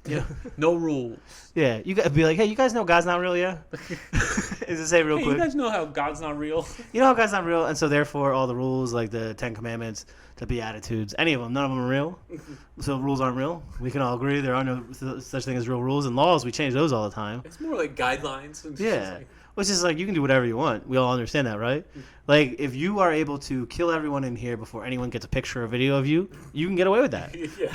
Yeah. No rules. Yeah, you gotta be like, hey, you guys know God's not real, yeah? Is it say real Hey, quick? you guys know how God's not real? You know how God's not real, and so therefore all the rules, like the Ten Commandments, the Beatitudes, any of them, none of them are real. So rules aren't real. We can all agree there are no such thing as real rules, and laws, we change those all the time. It's more like guidelines. And Yeah. Which is like, you can do whatever you want. We all understand that, right? Like, if you are able to kill everyone in here before anyone gets a picture or video of you, you can get away with that. Yeah.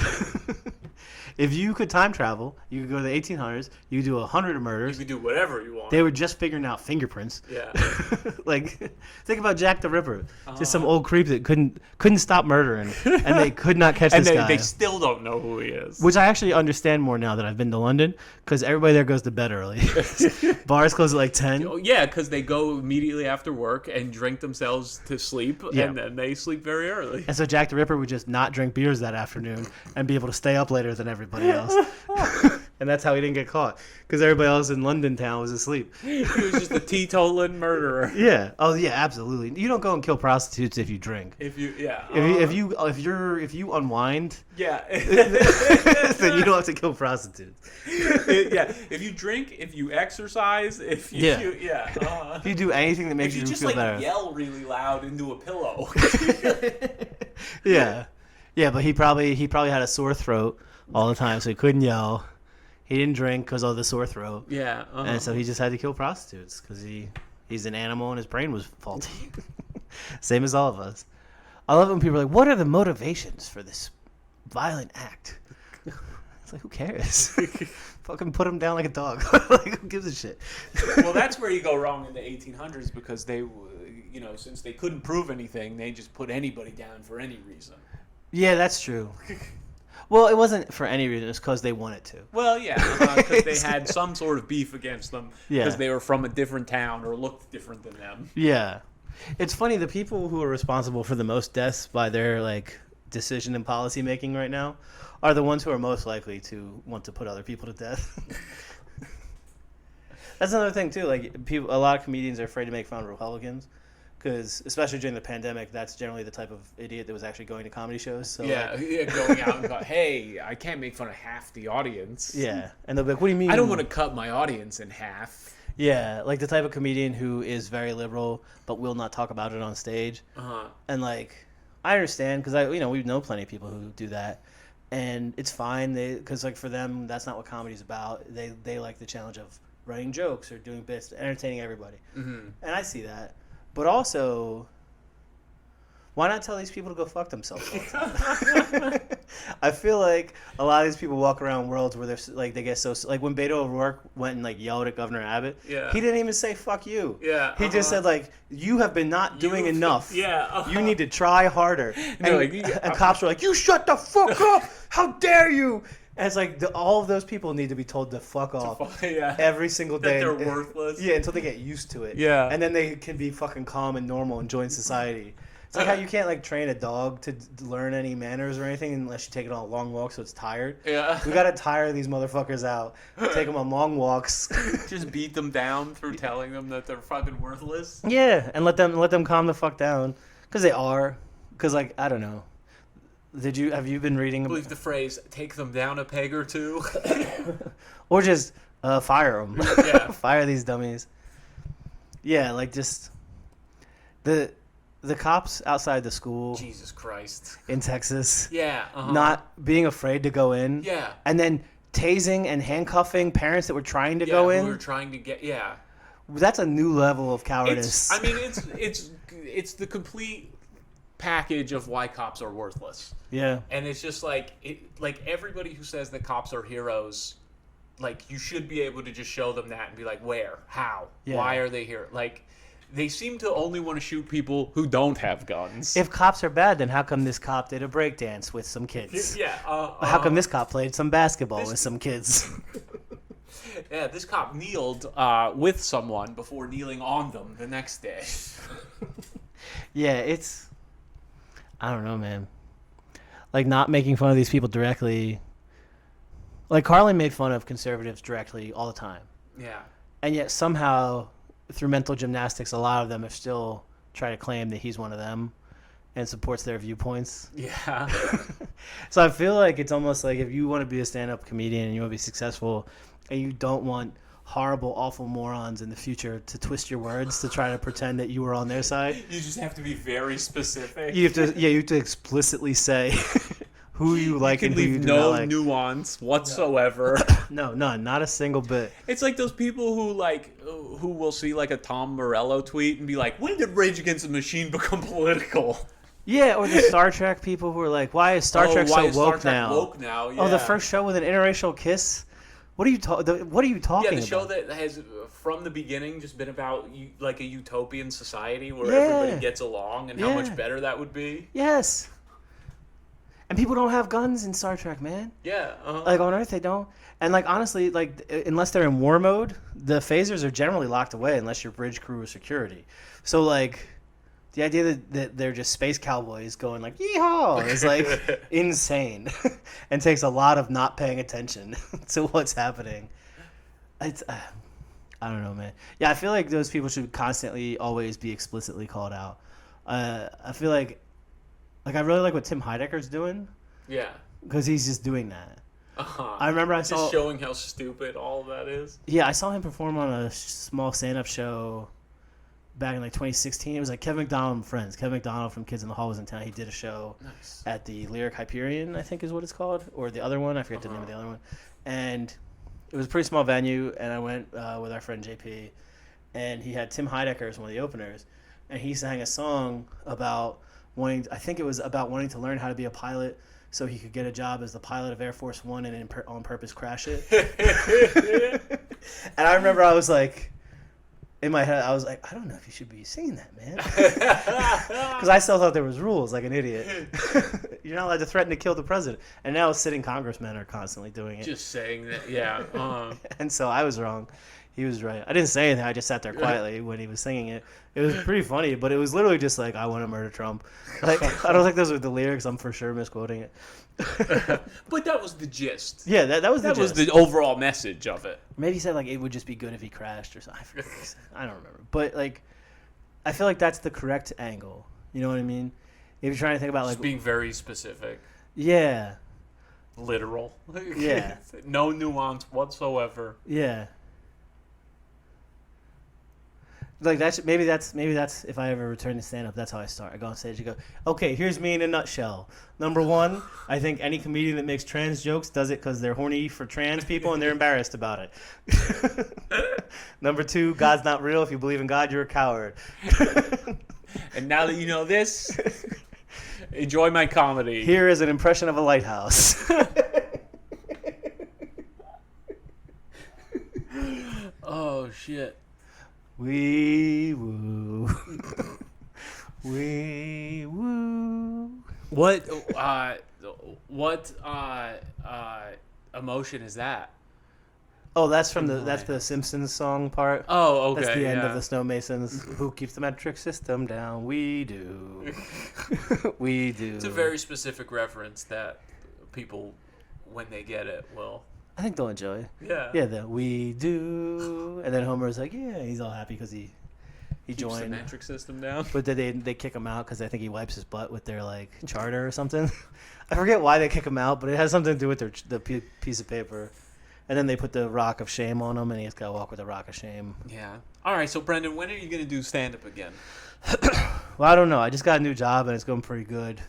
If you could time travel, you could go to the 1800s, you could do 100 You murders. can do whatever you want. They were just figuring out fingerprints. Yeah. Like, think about Jack the Ripper. Just some old creep that couldn't stop murdering, and they could not catch And this guy. they still don't know who he is. Which I actually understand more now that I've been to London, because everybody there goes to bed early. Bars close at like 10. Oh, yeah, because they go immediately after work and drink themselves to sleep, Yeah. and then they sleep very early. And so Jack the Ripper would just not drink beers that afternoon and be able to stay up later than everybody else. And that's how he didn't get caught, because everybody else in London town was asleep. He was just a teetotaling murderer. Yeah. Oh yeah, absolutely. You don't go and kill prostitutes if you drink. If you, yeah. If you unwind, Yeah. then you don't have to kill prostitutes. Yeah. If you drink, if you exercise, if you, Yeah. If you do anything that makes if you you just feel like better. yell really loud into a pillow. Yeah. Yeah, but he probably had a sore throat all the time, so he couldn't yell. He didn't drink because of the sore throat. Yeah. And so he just had to kill prostitutes because he's an animal and his brain was faulty. Same as all of us. I love it when people are like, what are the motivations for this violent act? It's like, who cares? Fucking put him down like a dog. Like, who gives a shit? Well, that's where you go wrong in the 1800s, because they, since they couldn't prove anything, they just put anybody down for any reason. Yeah, that's true. Well, it wasn't for any reason. It's because they wanted to. Well, yeah, because they had some sort of beef against them because they were from a different town or looked different than them. Yeah. It's funny, the people who are responsible for the most deaths by their like decision and policy making right now are the ones who are most likely to want to put other people to death. That's another thing too. Like, a lot of comedians are afraid to make fun of Republicans. Because, especially during the pandemic, that's generally the type of idiot that was actually going to comedy shows. So Yeah, going out and go, hey, I can't make fun of half the audience. yeah. And they'll be like, what do you mean? I don't want to cut my audience in half. Yeah, like the type of comedian who is very liberal but will not talk about it on stage. And, like, I understand because, we know plenty of people who do that. And it's fine because, like, for them, that's not what comedy's about. They like the challenge of writing jokes or doing bits, entertaining everybody. Mm-hmm. And I see that. But also, Why not tell these people to go fuck themselves all the time? I feel like a lot of these people walk around worlds where they're like they get so like when Beto O'Rourke went and like yelled at Governor Abbott. Yeah. He didn't even say fuck you. Yeah. He just said like you have been not doing enough. Yeah. You need to try harder. No, And cops were like, you shut the fuck up! How dare you! And it's like all of those people need to be told to fuck off every single day. That they're worthless. Yeah, until they get used to it. Yeah. And then they can be fucking calm and normal and join society. It's like how you can't like train a dog to learn any manners or anything unless you take it on a long walk so it's tired. Yeah. We gotta tire these motherfuckers out. Take them on long walks. Just beat them down through telling them that they're fucking worthless. Yeah, and let them calm the fuck down. Because they are. Because like, I don't know. Have you been reading? I believe the phrase "take them down a peg or two," or just fire them. Yeah. Fire these dummies. Yeah, like just the cops outside the school. Jesus Christ. In Texas. Yeah. Not being afraid to go in. Yeah. And then tasing and handcuffing parents that were trying to go in. Who were trying to get. Yeah. That's a new level of cowardice. It's the complete package of why cops are worthless. Yeah. And it's just like everybody who says that cops are heroes, like you should be able to just show them that and be like, where, how, why are they here? Like they seem to only want to shoot people who don't have guns. If cops are bad, then how come this cop did a breakdance with some kids? Yeah. How come this cop played some basketball with some kids? Yeah, this cop kneeled with someone before kneeling on them the next day. Yeah, I don't know, man. Like, not making fun of these people directly. Like, Carlin made fun of conservatives directly all the time. Yeah. And yet, somehow, through mental gymnastics, a lot of them have still tried to claim that he's one of them and supports their viewpoints. Yeah. So I feel like it's almost like if you want to be a stand-up comedian and you want to be successful and you don't want horrible, awful morons in the future to twist your words to try to pretend that you were on their side. You just have to be very specific. You have to explicitly say who you like and who you do not like. No nuance whatsoever. No, none, not a single bit. It's like those people who will see like a Tom Morello tweet and be like, "When did Rage Against the Machine become political?" Yeah, or the Star Trek people who are like, "Why is Star Trek so woke now?" Woke now? Yeah. Oh, the first show with an interracial kiss. What are you talking about? Yeah, the show that has from the beginning just been about like a utopian society where everybody gets along and how much better that would be. Yes. And people don't have guns in Star Trek, man. Yeah. Like on Earth, they don't. And like honestly, like unless they're in war mode, the phasers are generally locked away unless you're bridge crew or security. So like, the idea that they're just space cowboys going like yeehaw is like insane, and takes a lot of not paying attention to what's happening. It's I don't know, man. Yeah, I feel like those people should constantly always be explicitly called out. I feel like I really like what Tim Heidecker's doing. Yeah. Because he's just doing that. I remember I saw just showing how stupid all of that is. Yeah, I saw him perform on a small stand-up show back in like 2016. It was like Kevin McDonald and friends. Kevin McDonald from Kids in the Hall was in town. He did a show at the Lyric Hyperion, I think is what it's called, or the other one. I forget the name of the other one. And it was a pretty small venue, and I went with our friend JP, and he had Tim Heidecker as one of the openers, and he sang a song about wanting to learn how to be a pilot so he could get a job as the pilot of Air Force One and on purpose crash it. And I remember I was like, in my head, I was like, I don't know if you should be singing that, man. Because I still thought there was rules, like an idiot. You're not allowed to threaten to kill the president. And now sitting congressmen are constantly doing it. Just saying that, yeah. And so I was wrong. He was right. I didn't say anything. I just sat there quietly when he was singing it. It was pretty funny, but it was literally just like, I want to murder Trump. Like, I don't think those were the lyrics. I'm for sure misquoting it. But that was the gist. Yeah, that was the gist. That was the overall message of it. Maybe he said like it would just be good if he crashed or something. I don't remember. But like, I feel like that's the correct angle. You know what I mean? If you're trying to think about just like being very specific. Yeah. Literal. Yeah. No nuance whatsoever. Yeah. Like maybe that's if I ever return to stand up, that's how I start. I go on stage and go, okay, here's me in a nutshell. Number one, I think any comedian that makes trans jokes does it because they're horny for trans people and they're embarrassed about it. Number two, God's not real. If you believe in God, you're a coward. And now that you know this, Enjoy my comedy. Here is an impression of a lighthouse. Oh shit. Wee woo. Wee woo. What emotion is that? Oh, that's from that's the Simpsons song part. Oh, okay. That's the end yeah. of the Snowmasons. Who keeps the metric system down? We do. We do. It's a very specific reference that people, when they get it, will. I think they'll enjoy. Yeah. Yeah, the we do, and then Homer's like, yeah, he's all happy because he Keeps joined. the metric system down. But then they kick him out because I think he wipes his butt with their like charter or something. I forget why they kick him out, but it has something to do with the piece of paper. And then they put the rock of shame on him, and he's got to walk with the rock of shame. Yeah. All right. So Brendan, when are you gonna do stand up again? Well, I don't know. I just got a new job, and it's going pretty good.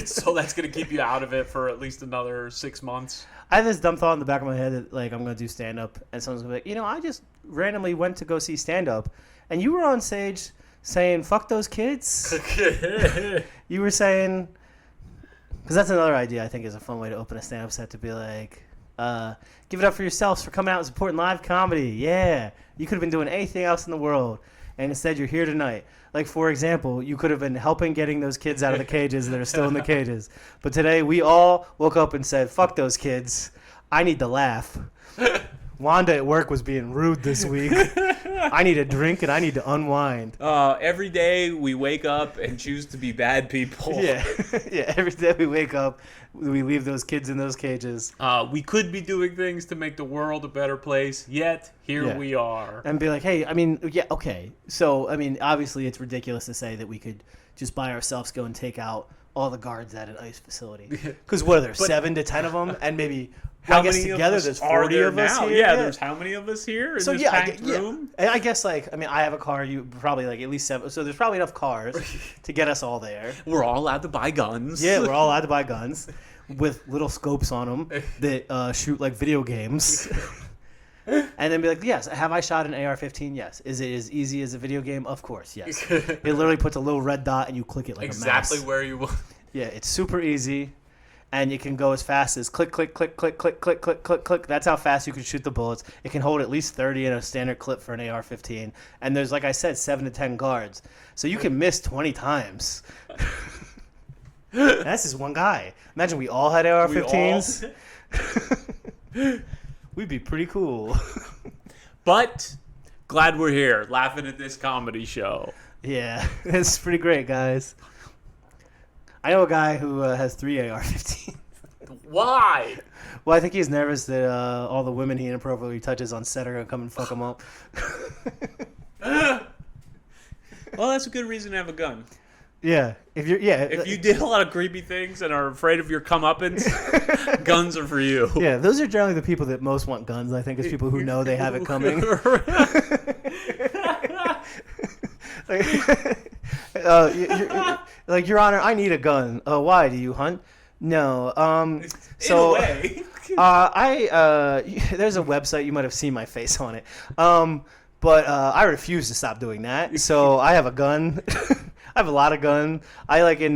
So that's gonna keep you out of it for at least another 6 months. I have this dumb thought in the back of my head that like I'm gonna do stand up, and someone's gonna be like, I just randomly went to go see stand up, and you were on stage saying "fuck those kids." You were saying, because that's another idea I think is a fun way to open a stand up set, to be like, give it up for yourselves for coming out and supporting live comedy. Yeah, you could have been doing anything else in the world, and instead you're here tonight. Like, for example, you could have been helping getting those kids out of the cages that are still in the cages. But today we all woke up and said, fuck those kids. I need to laugh. Wanda at work was being rude this week. I need a drink and I need to unwind. Every day we wake up and choose to be bad people. Yeah. Yeah, every day we wake up, we leave those kids in those cages. We could be doing things to make the world a better place, yet here we are. And be like, hey, I mean, yeah, okay. So, I mean, obviously it's ridiculous to say that we could just by ourselves go and take out all the guards at an ICE facility. Because what are there, 7 to 10 of them? And maybe, how I guess many together of us there's are 40 there of us now? here? Yeah, there's how many of us here in this packed room? And I guess, like, I mean, I have a car. You probably, like, at least 7. So there's probably enough cars to get us all there. We're all allowed to buy guns. Yeah, we're all allowed to buy guns with little scopes on them that shoot, like, video games. And then be like, yes, have I shot an AR-15? Yes. Is it as easy as a video game? Of course, yes. It literally puts a little red dot and you click it like exactly a mouse. where you want. Yeah, it's super easy. And you can go as fast as click, click, click, click, click, click, click, click, click. That's how fast you can shoot the bullets. It can hold at least 30 in a standard clip for an AR-15. And there's, like I said, 7 to 10 guards. So you can miss 20 times. That's just one guy. Imagine we all had AR-15s. We'd be pretty cool. But glad we're here, laughing at this comedy show. Yeah, it's pretty great, guys. I know a guy who has 3 AR-15s. Why? Well, I think he's nervous that all the women he inappropriately touches on set are going to come and fuck him up. Well, that's a good reason to have a gun. Yeah. If you did a lot of creepy things and are afraid of your comeuppance, guns are for you. Yeah, those are generally the people that most want guns, I think, is people who know they have it coming. Like, Your Honor, I need a gun. Why? Do you hunt? No. So, in a way. There's a website, you might have seen my face on it. But I refuse to stop doing that. So I have a gun. I have a lot of guns. I like in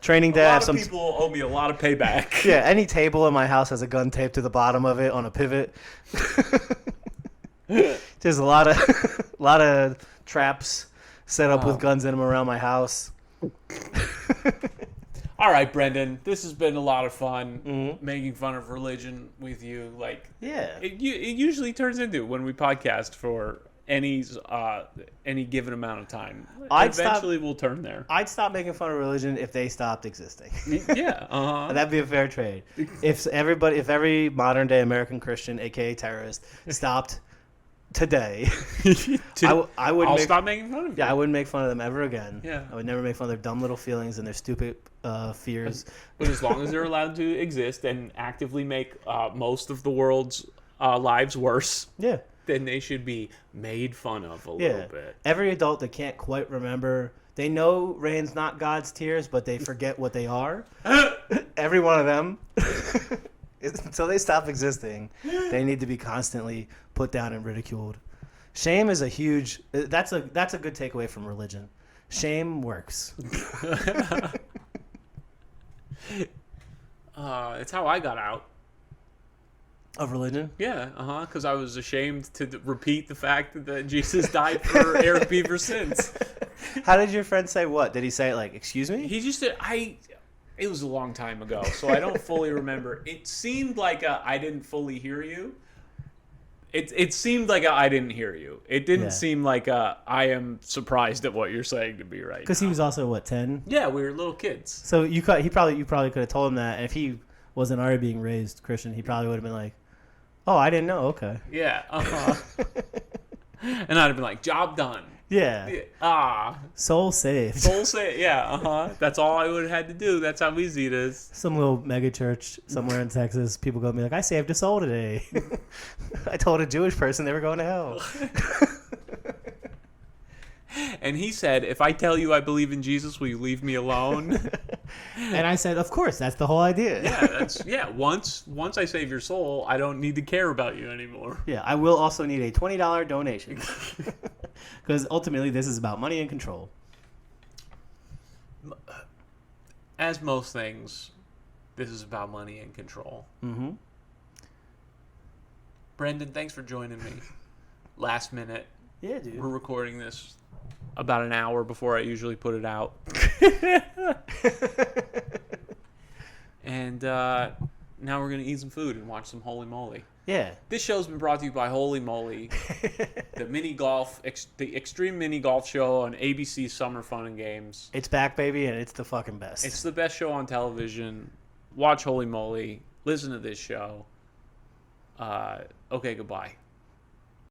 training day. A lot of people owe me a lot of payback. Yeah, any table in my house has a gun taped to the bottom of it on a pivot. There's a lot of traps set up with guns in them around my house. All right, Brendan, this has been a lot of fun making fun of religion with you. Like, yeah, it usually turns into when we podcast for any given amount of time. Eventually, we'll turn there. I'd stop making fun of religion if they stopped existing. Yeah, That'd be a fair trade. If every modern day American Christian, aka terrorist, stopped today, I would stop making fun of you. Yeah, I wouldn't make fun of them ever again. Yeah, I would never make fun of their dumb little feelings and their stupid fears. But as long as they're allowed to exist and actively make most of the world's lives worse, yeah, then they should be made fun of a little bit. Every adult that can't quite remember, they know rain's not God's tears, but they forget what they are. Every one of them. Until they stop existing, they need to be constantly put down and ridiculed. Shame is a huge. That's a good takeaway from religion. Shame works. It's how I got out. Of religion? Yeah, because I was ashamed to repeat the fact that Jesus died for Eric Beaver's sins. How did your friend say what? Did he say, like, excuse me? He just did. It was a long time ago, so I don't fully remember. It seemed like I didn't fully hear you. It seemed like I didn't hear you. It didn't seem like I am surprised at what you're saying to me right now. Because he was also, what, 10? Yeah, we were little kids. So you probably could have told him that. And if he wasn't already being raised Christian, he probably would have been like, oh, I didn't know. Okay. Yeah. And I'd have been like, job done. Yeah. Soul saved. Soul saved. Yeah. That's all I would have had to do. That's how easy it is. Some little mega church somewhere in Texas, people go to me like, I saved a soul today. I told a Jewish person they were going to hell. And he said, if I tell you I believe in Jesus, will you leave me alone? And I said, of course, that's the whole idea. Once I save your soul, I don't need to care about you anymore. Yeah, I will also need a $20 donation. Because ultimately, this is about money and control. As most things, this is about money and control. Mm-hmm. Brendan, thanks for joining me. Last minute. Yeah, dude. We're recording this about an hour before I usually put it out. And now we're going to eat some food and watch some Holy Moly. Yeah. This show's been brought to you by Holy Moly, the extreme mini golf show on ABC Summer Fun and Games. It's back, baby, and it's the fucking best. It's the best show on television. Watch Holy Moly. Listen to this show. Okay, goodbye.